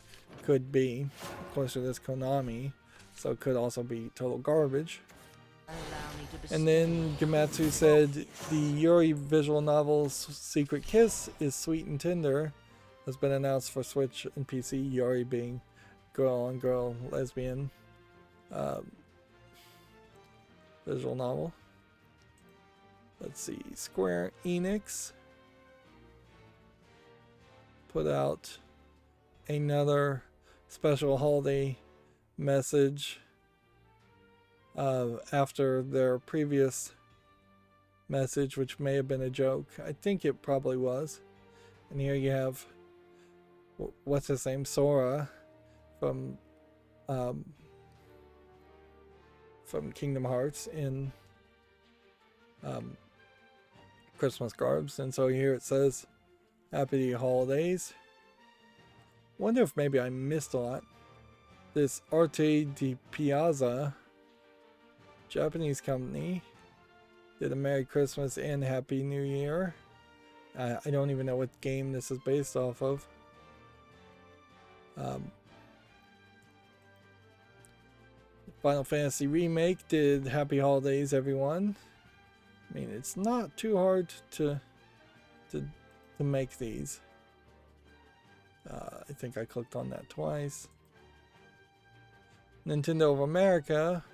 could be. Of course, it is Konami, so it could also be total garbage. And then Gamatsu said the Yuri visual novel's Secret Kiss is sweet and tender has been announced for Switch and PC. Yuri being girl on girl lesbian visual novel. Let's see, Square Enix put out another special holiday message after their previous message, which may have been a joke. I think it probably was. And here you have, what's his name, Sora from Kingdom Hearts in Christmas garbs. And so here it says, Happy Holidays. Wonder if maybe I missed a lot. This Arte di Piazza, Japanese company, did a Merry Christmas and Happy New Year. I don't even know what game this is based off of. Final Fantasy Remake did Happy Holidays, everyone. I mean, it's not too hard to make these. I think I clicked on that twice. Nintendo of America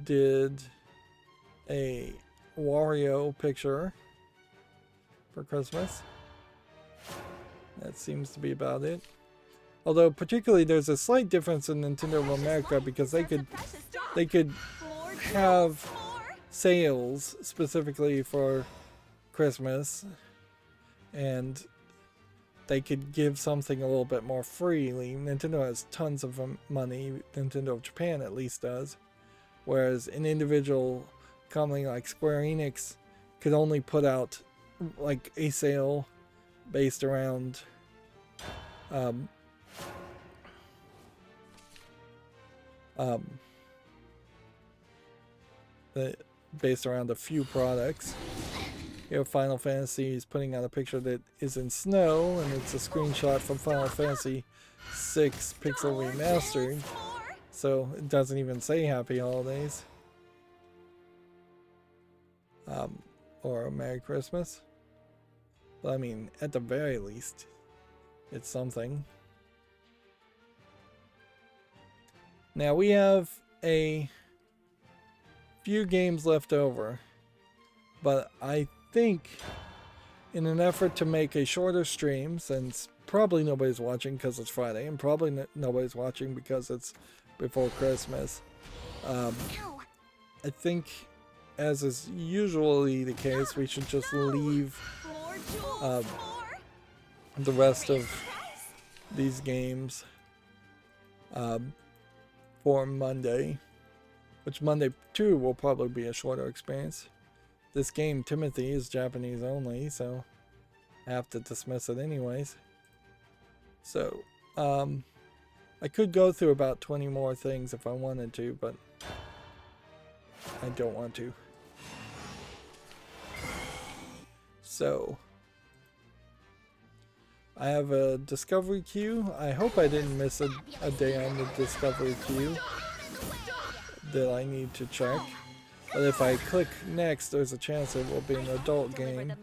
did a Wario picture for Christmas. That seems to be about it. Although particularly there's a slight difference in Nintendo of America because they could have sales specifically for Christmas, and they could give something a little bit more freely. Nintendo has tons of money, Nintendo of Japan at least does, whereas an individual company like Square Enix could only put out like a sale based around based around a few products. You know, Final Fantasy is putting out a picture that is in snow, and it's a screenshot from Final Fantasy VI Pixel Remastered, so it doesn't even say Happy Holidays or Merry Christmas. But I mean, at the very least, it's something. Now we have a few games left over, but I think in an effort to make a shorter stream, since probably nobody's watching because it's Friday, and probably nobody's watching because it's before Christmas, I think, as is usually the case, we should just leave the rest of these games for Monday, which Monday too will probably be a shorter experience. This game, Timothy, is Japanese only, so I have to dismiss it anyways. So, I could go through about 20 more things if I wanted to, but I don't want to. So I have a discovery queue. I hope I didn't miss a day on the discovery queue that I need to check. But if I click next, there's a chance it will be an adult game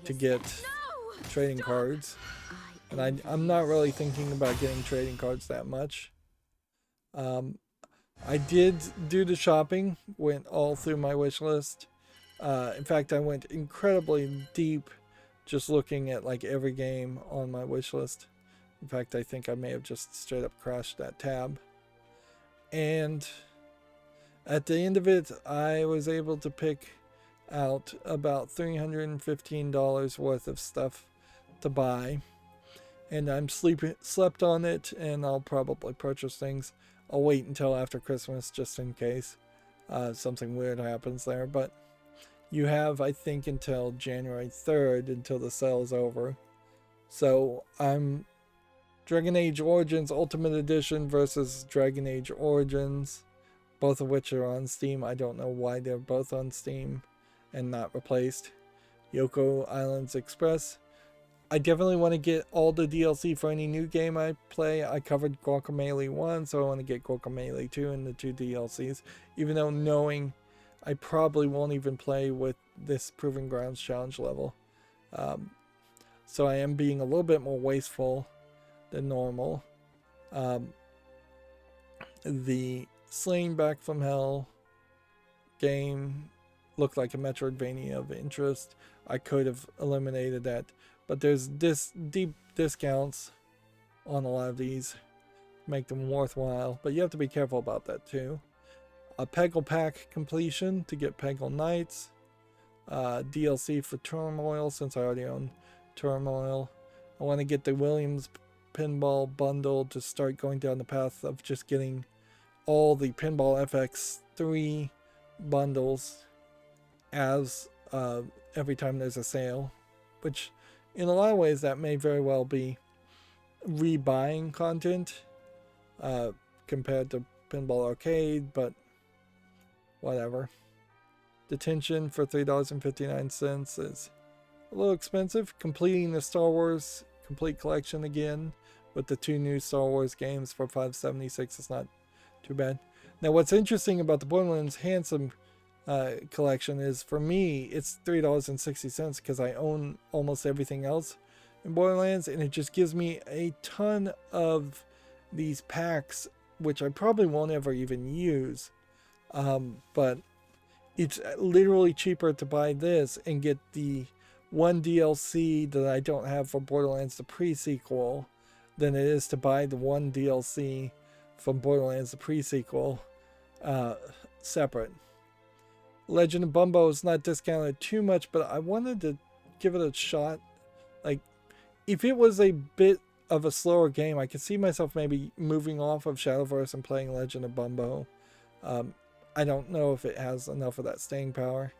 to get trading cards. And I'm not really thinking about getting trading cards that much. I did do the shopping, went all through my wish list. In fact, I went incredibly deep just looking at like every game on my wish list. In fact, I think I may have just straight up crashed that tab. And at the end of it, I was able to pick out about $315 worth of stuff to buy. And I'm slept on it, and I'll probably purchase things. I'll wait until after Christmas just in case something weird happens there. But you have, I think, until January 3rd until the sale is over. So I'm Dragon Age Origins Ultimate Edition versus Dragon Age Origins, both of which are on Steam. I don't know why they're both on Steam and not replaced. Yoko Islands Express. I definitely want to get all the DLC for any new game I play. I covered Guacamelee 1, so I want to get Guacamelee 2 and the 2 DLCs, even though knowing I probably won't even play with this Proving Grounds challenge level. So I am being a little bit more wasteful than normal. The Slain Back from Hell game looked like a Metroidvania of interest. I could have eliminated that, but there's deep discounts on a lot of these, make them worthwhile, but you have to be careful about that too. A Peggle Pack completion to get Peggle Knights, DLC for Turmoil since I already own Turmoil. I want to get the Williams Pinball bundle to start going down the path of just getting all the Pinball FX3 bundles as every time there's a sale, which in a lot of ways that may very well be rebuying content compared to Pinball Arcade, but whatever. Detention for $3.59 is a little expensive. Completing the Star Wars Complete Collection again with the 2 new Star Wars games for $5.76 is not too bad. Now what's interesting about the Borderlands Handsome collection is, for me, it's $3.60 because I own almost everything else in Borderlands, and it just gives me a ton of these packs, which I probably won't ever even use. But it's literally cheaper to buy this and get the one DLC that I don't have for Borderlands the pre-sequel than it is to buy the one DLC from Borderlands the pre-sequel separate. Legend of Bumbo is not discounted too much, but I wanted to give it a shot. Like, if it was a bit of a slower game, I could see myself maybe moving off of Shadowverse and playing Legend of Bumbo. I don't know if it has enough of that staying power.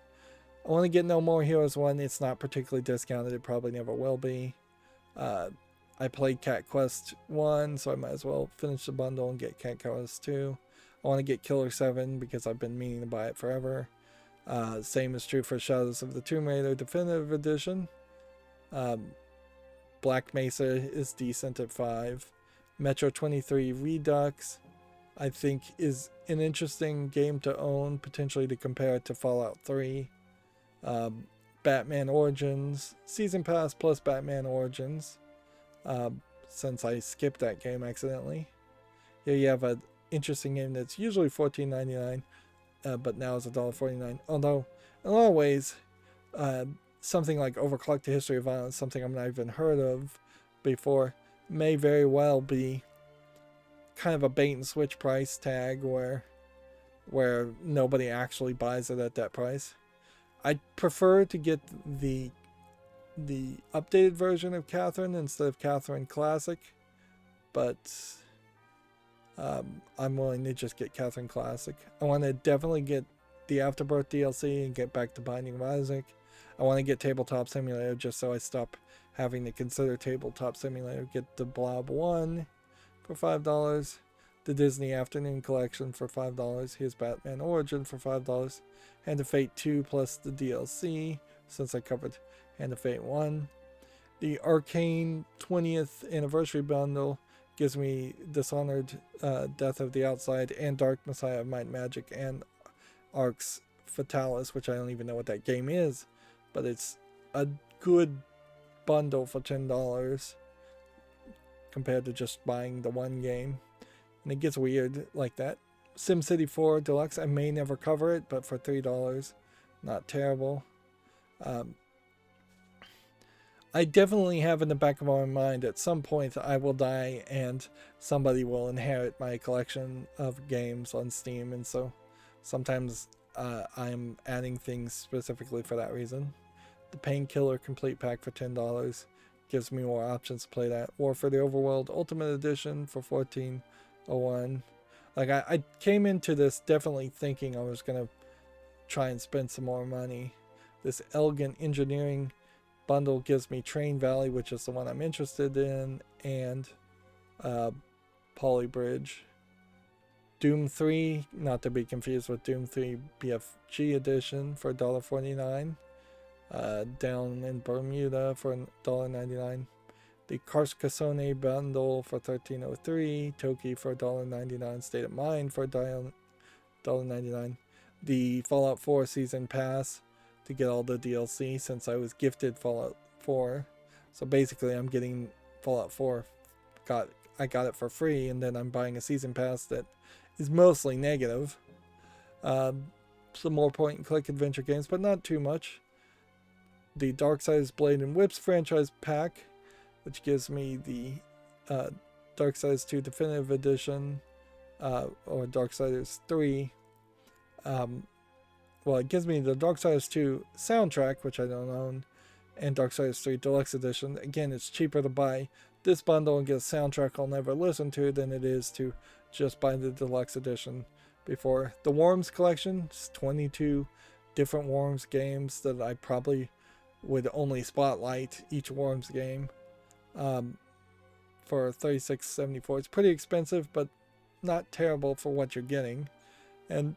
I want to get No More Heroes 1. It's not particularly discounted. It probably never will be. I played Cat Quest 1, so I might as well finish the bundle and get Cat Quest 2. I want to get Killer 7 because I've been meaning to buy it forever. Same is true for Shadows of the Tomb Raider Definitive Edition. Black Mesa is decent at 5. Metro 23 Redux, I think, is an interesting game to own, potentially to compare it to Fallout 3. Batman Origins, Season Pass plus Batman Origins, since I skipped that game accidentally. Here you have an interesting game that's usually $14.99, but now is $1.49. Although, in a lot of ways, something like Overclock the History of Violence, something I've not even heard of before, may very well be kind of a bait and switch price tag where nobody actually buys it at that price. I prefer to get the updated version of Catherine instead of Catherine Classic, but I'm willing to just get Catherine Classic. I want to definitely get the Afterbirth DLC and get back to Binding of Isaac. I want to get Tabletop Simulator just so I stop having to consider Tabletop Simulator. Get the Blob 1 for $5. The Disney Afternoon Collection for $5. Here's Batman Origin for $5. Hand of Fate 2 plus the DLC, since I covered Hand of Fate 1. The Arcane 20th Anniversary Bundle gives me Dishonored, Death of the Outside, and Dark Messiah of Might and Magic, and Arx Fatalis, which I don't even know what that game is, but it's a good bundle for $10 compared to just buying the one game. And it gets weird like that. SimCity 4 Deluxe, I may never cover it, but for $3, not terrible. I definitely have in the back of my mind at some point I will die and somebody will inherit my collection of games on Steam, and so sometimes I'm adding things specifically for that reason. The Painkiller Complete Pack for $10 gives me more options to play that. War for the Overworld Ultimate Edition for $14.01. Like I came into this definitely thinking I was gonna try and spend some more money. This Elegant Engineering bundle gives me Train Valley, which is the one I'm interested in, and Polybridge. Doom 3, not to be confused with Doom 3 BFG edition for $1.49. Down in Bermuda for $1.99. The Carcassonne bundle for $13.03. Toki for $1.99. State of Mind for $1.99. The Fallout 4 Season Pass to get all the DLC, since I was gifted Fallout 4. So basically I'm getting Fallout 4. I got it for free, and then I'm buying a Season Pass that is mostly negative. Some more point and click adventure games, but not too much. The Darksiders Blade and Whips franchise pack, which gives me the Darksiders 2 Definitive Edition, or Darksiders 3. Well, it gives me the Darksiders 2 soundtrack, which I don't own, and Darksiders 3 Deluxe Edition. Again, it's cheaper to buy this bundle and get a soundtrack I'll never listen to than it is to just buy the Deluxe Edition before. The Worms collection, it's 22 different Worms games that I probably would only spotlight each Worms game for $36.74. It's pretty expensive, but not terrible for what you're getting. And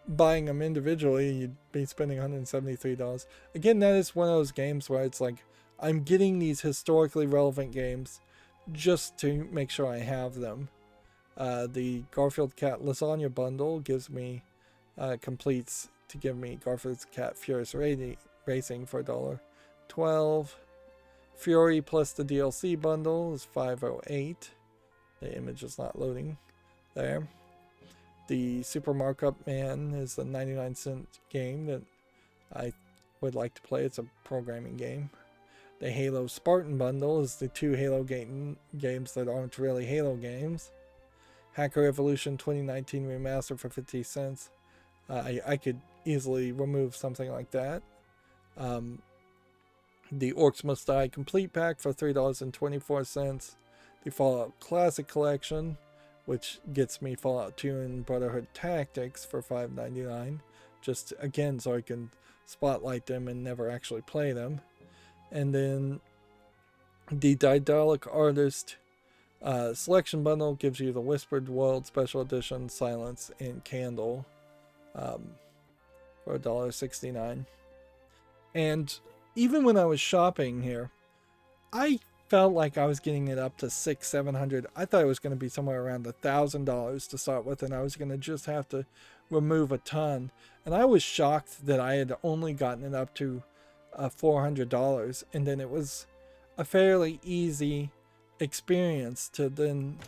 buying them individually, you'd be spending $173. Again, that is one of those games where it's like, I'm getting these historically relevant games just to make sure I have them. The Garfield Cat Lasagna bundle gives me completes to give me Garfield's Cat Furious Racing for $1.12. Fury plus the DLC bundle is $5.08. The image is not loading there. The Super Markup Man is a 99-cent game that I would like to play. It's a programming game. The Halo Spartan bundle is the 2 Halo games that aren't really Halo games. Hacker Evolution 2019 Remaster for 50 cents. I could easily remove something like that. The Orcs Must Die Complete Pack for $3.24. The Fallout Classic Collection, which gets me Fallout 2 and Brotherhood Tactics for $5.99. Just, again, so I can spotlight them and never actually play them. And then the Daedalic Artist Selection Bundle gives you the Whispered World Special Edition, Silence, and Candle for $1.69. And even when I was shopping here, I felt like I was getting it up to $600-700. I thought it was going to be somewhere around $1,000 to start with, and I was going to just have to remove a ton. And I was shocked that I had only gotten it up to $400, and then it was a fairly easy experience to then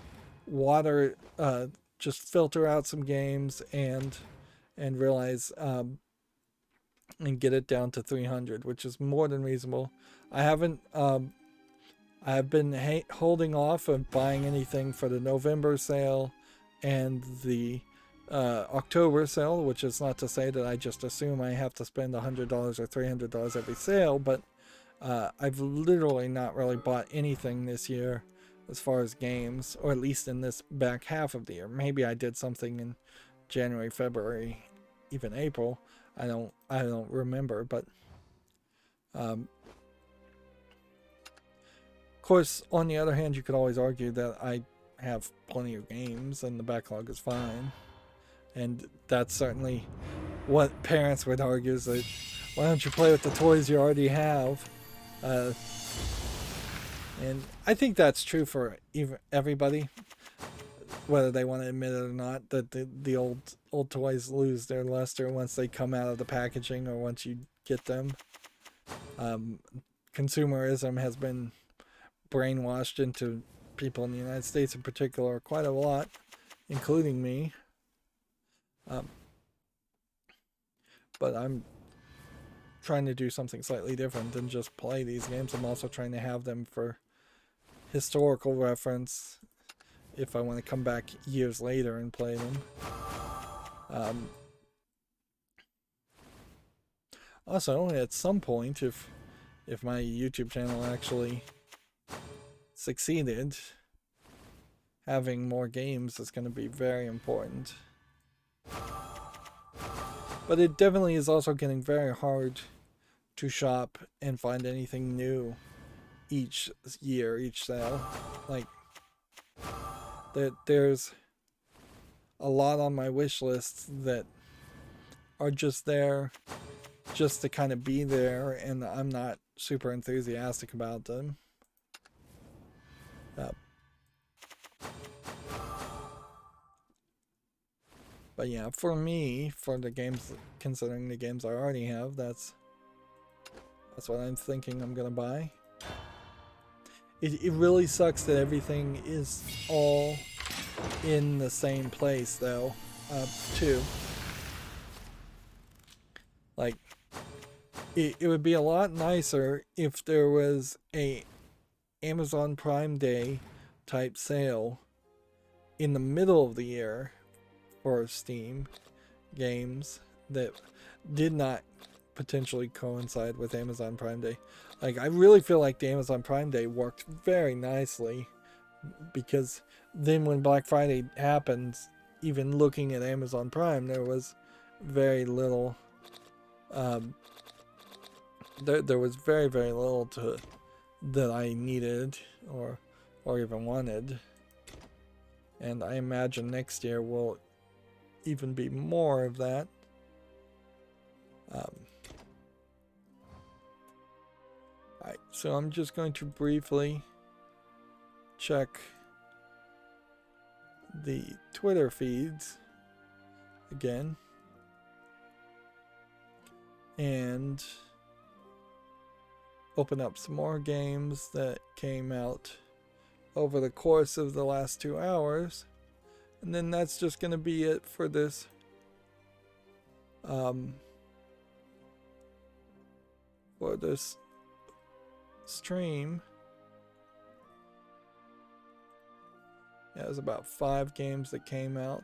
just filter out some games and realize and get it down to $300, which is more than reasonable. I haven't I have been holding off of buying anything for the November sale and the October sale, which is not to say that I just assume I have to spend $100 or $300 every sale, but I've literally not really bought anything this year as far as games, or at least in this back half of the year. Maybe I did something in January, February, even April. I don't remember, but of course, on the other hand, you could always argue that I have plenty of games and the backlog is fine. And that's certainly what parents would argue, is that Why don't you play with the toys you already have? And I think that's true for everybody, whether they want to admit it or not, that the old toys lose their luster once they come out of the packaging or once you get them. Consumerism has been brainwashed into people in the United States in particular quite a lot, including me. But I'm trying to do something slightly different than just play these games. I'm also trying to have them for historical reference if I want to come back years later and play them. Also, at some point, if my YouTube channel actually succeeded, having more games is going to be very important. But it definitely is also getting very hard to shop and find anything new each year, each sale. Like, there's a lot on my wish list that are just there just to kind of be there, and I'm not super enthusiastic about them. But yeah, for me, for the games, considering the games I already have, that's what I'm thinking I'm gonna buy. It really sucks that everything is all in the same place, though, too. Like, it would be a lot nicer if there was a Amazon Prime Day type sale in the middle of the year for Steam games that did not potentially coincide with Amazon Prime Day. Like, I really feel like the Amazon Prime Day worked very nicely, because then when Black Friday happens, even looking at Amazon Prime, there was very little there was very little that I needed or even wanted. And I imagine next year will even be more of that. Alright, so I'm just going to briefly check the Twitter feeds again, and open up some more games that came out over the course of the last 2 hours, and then that's just going to be it for this stream. Yeah, it was about 5 games that came out.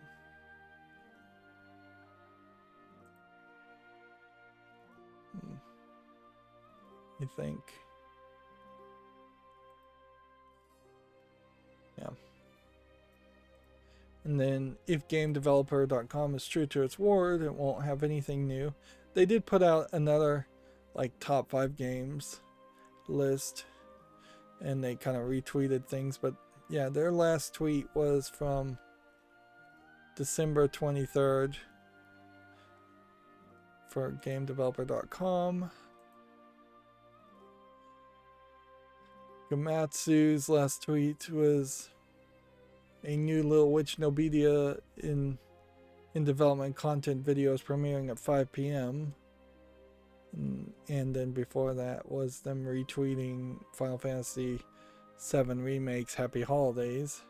I think. Yeah. And then if GameDeveloper.com is true to its word, it won't have anything new. They did put out another like top 5 games list, and they kind of retweeted things, but yeah, their last tweet was from December 23rd for GameDeveloper.com. Gamatsu's last tweet was a new Little Witch Nobedia in development content videos premiering at 5 p.m. And then before that was them retweeting Final Fantasy VII Remake's Happy Holidays.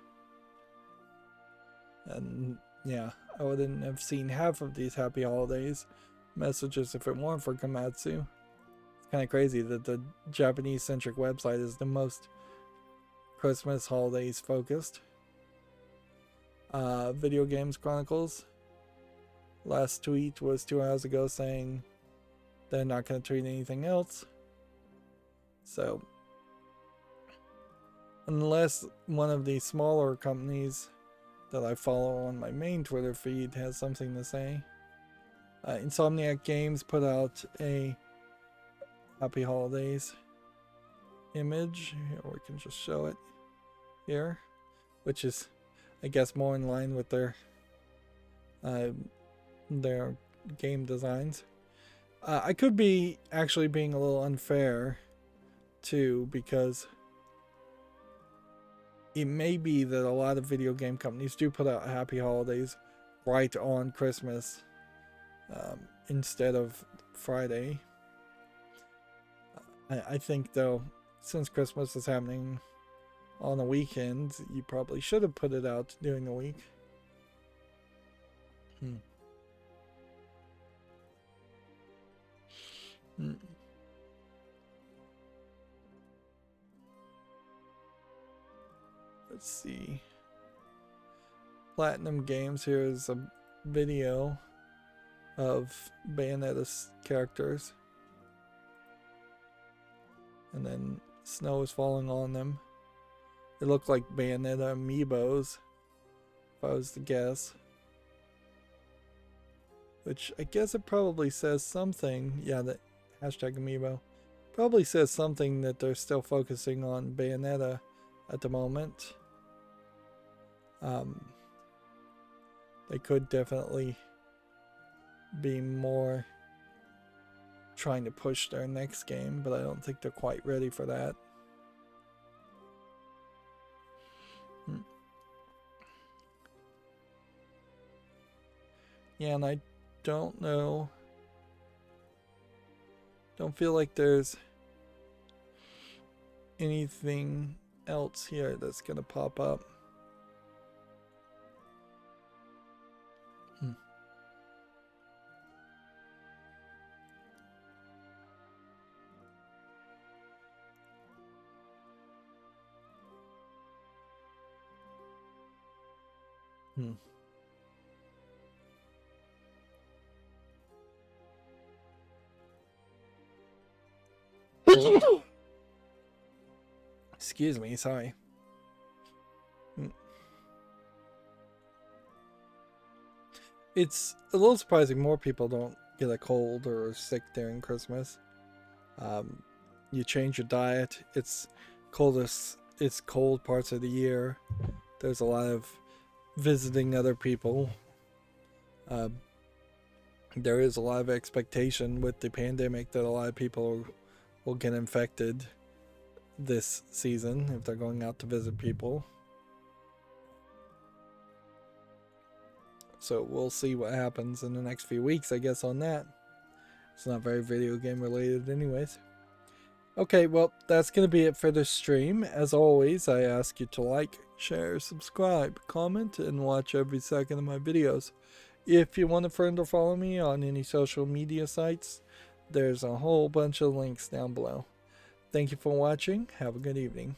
And yeah, I wouldn't have seen half of these Happy Holidays messages if it weren't for Gamatsu. It's kind of crazy that the Japanese-centric website is the most Christmas holidays focused. Video Games Chronicles. Last tweet was 2 hours ago saying they're not going to tweet anything else. So, unless one of the smaller companies that I follow on my main Twitter feed has something to say. Insomniac Games put out a Happy Holidays image. Here, we can just show it here, which is, I guess, more in line with their game designs. I could be actually being a little unfair too, because it may be that a lot of video game companies do put out Happy Holidays right on Christmas instead of Friday. I think, though, since Christmas is happening on a weekend, you probably should have put it out during the week. Let's see. Platinum Games, here is a video of Bayonetta's characters. And then snow is falling on them. They look like Bayonetta amiibos, if I was to guess. Which I guess it probably says something. Yeah, that hashtag amiibo probably says something that they're still focusing on Bayonetta at the moment. They could definitely be more trying to push their next game, but I don't think they're quite ready for that. Yeah, and I don't know. Don't feel like there's anything else here that's gonna pop up. Excuse me, sorry. It's a little surprising more people don't get a cold or are sick during Christmas. You change your diet. It's cold parts of the year. There's a lot of visiting other people. There is a lot of expectation with the pandemic that a lot of people will get infected this season if they're going out to visit people. So we'll see what happens in the next few weeks, I guess, on that. It's not very video game related anyways. Okay, well, that's going to be it for this stream. As always, I ask you to like, share, subscribe, comment, and watch every second of my videos. If you want to friend or follow me on any social media sites, there's a whole bunch of links down below. Thank you for watching. Have a good evening.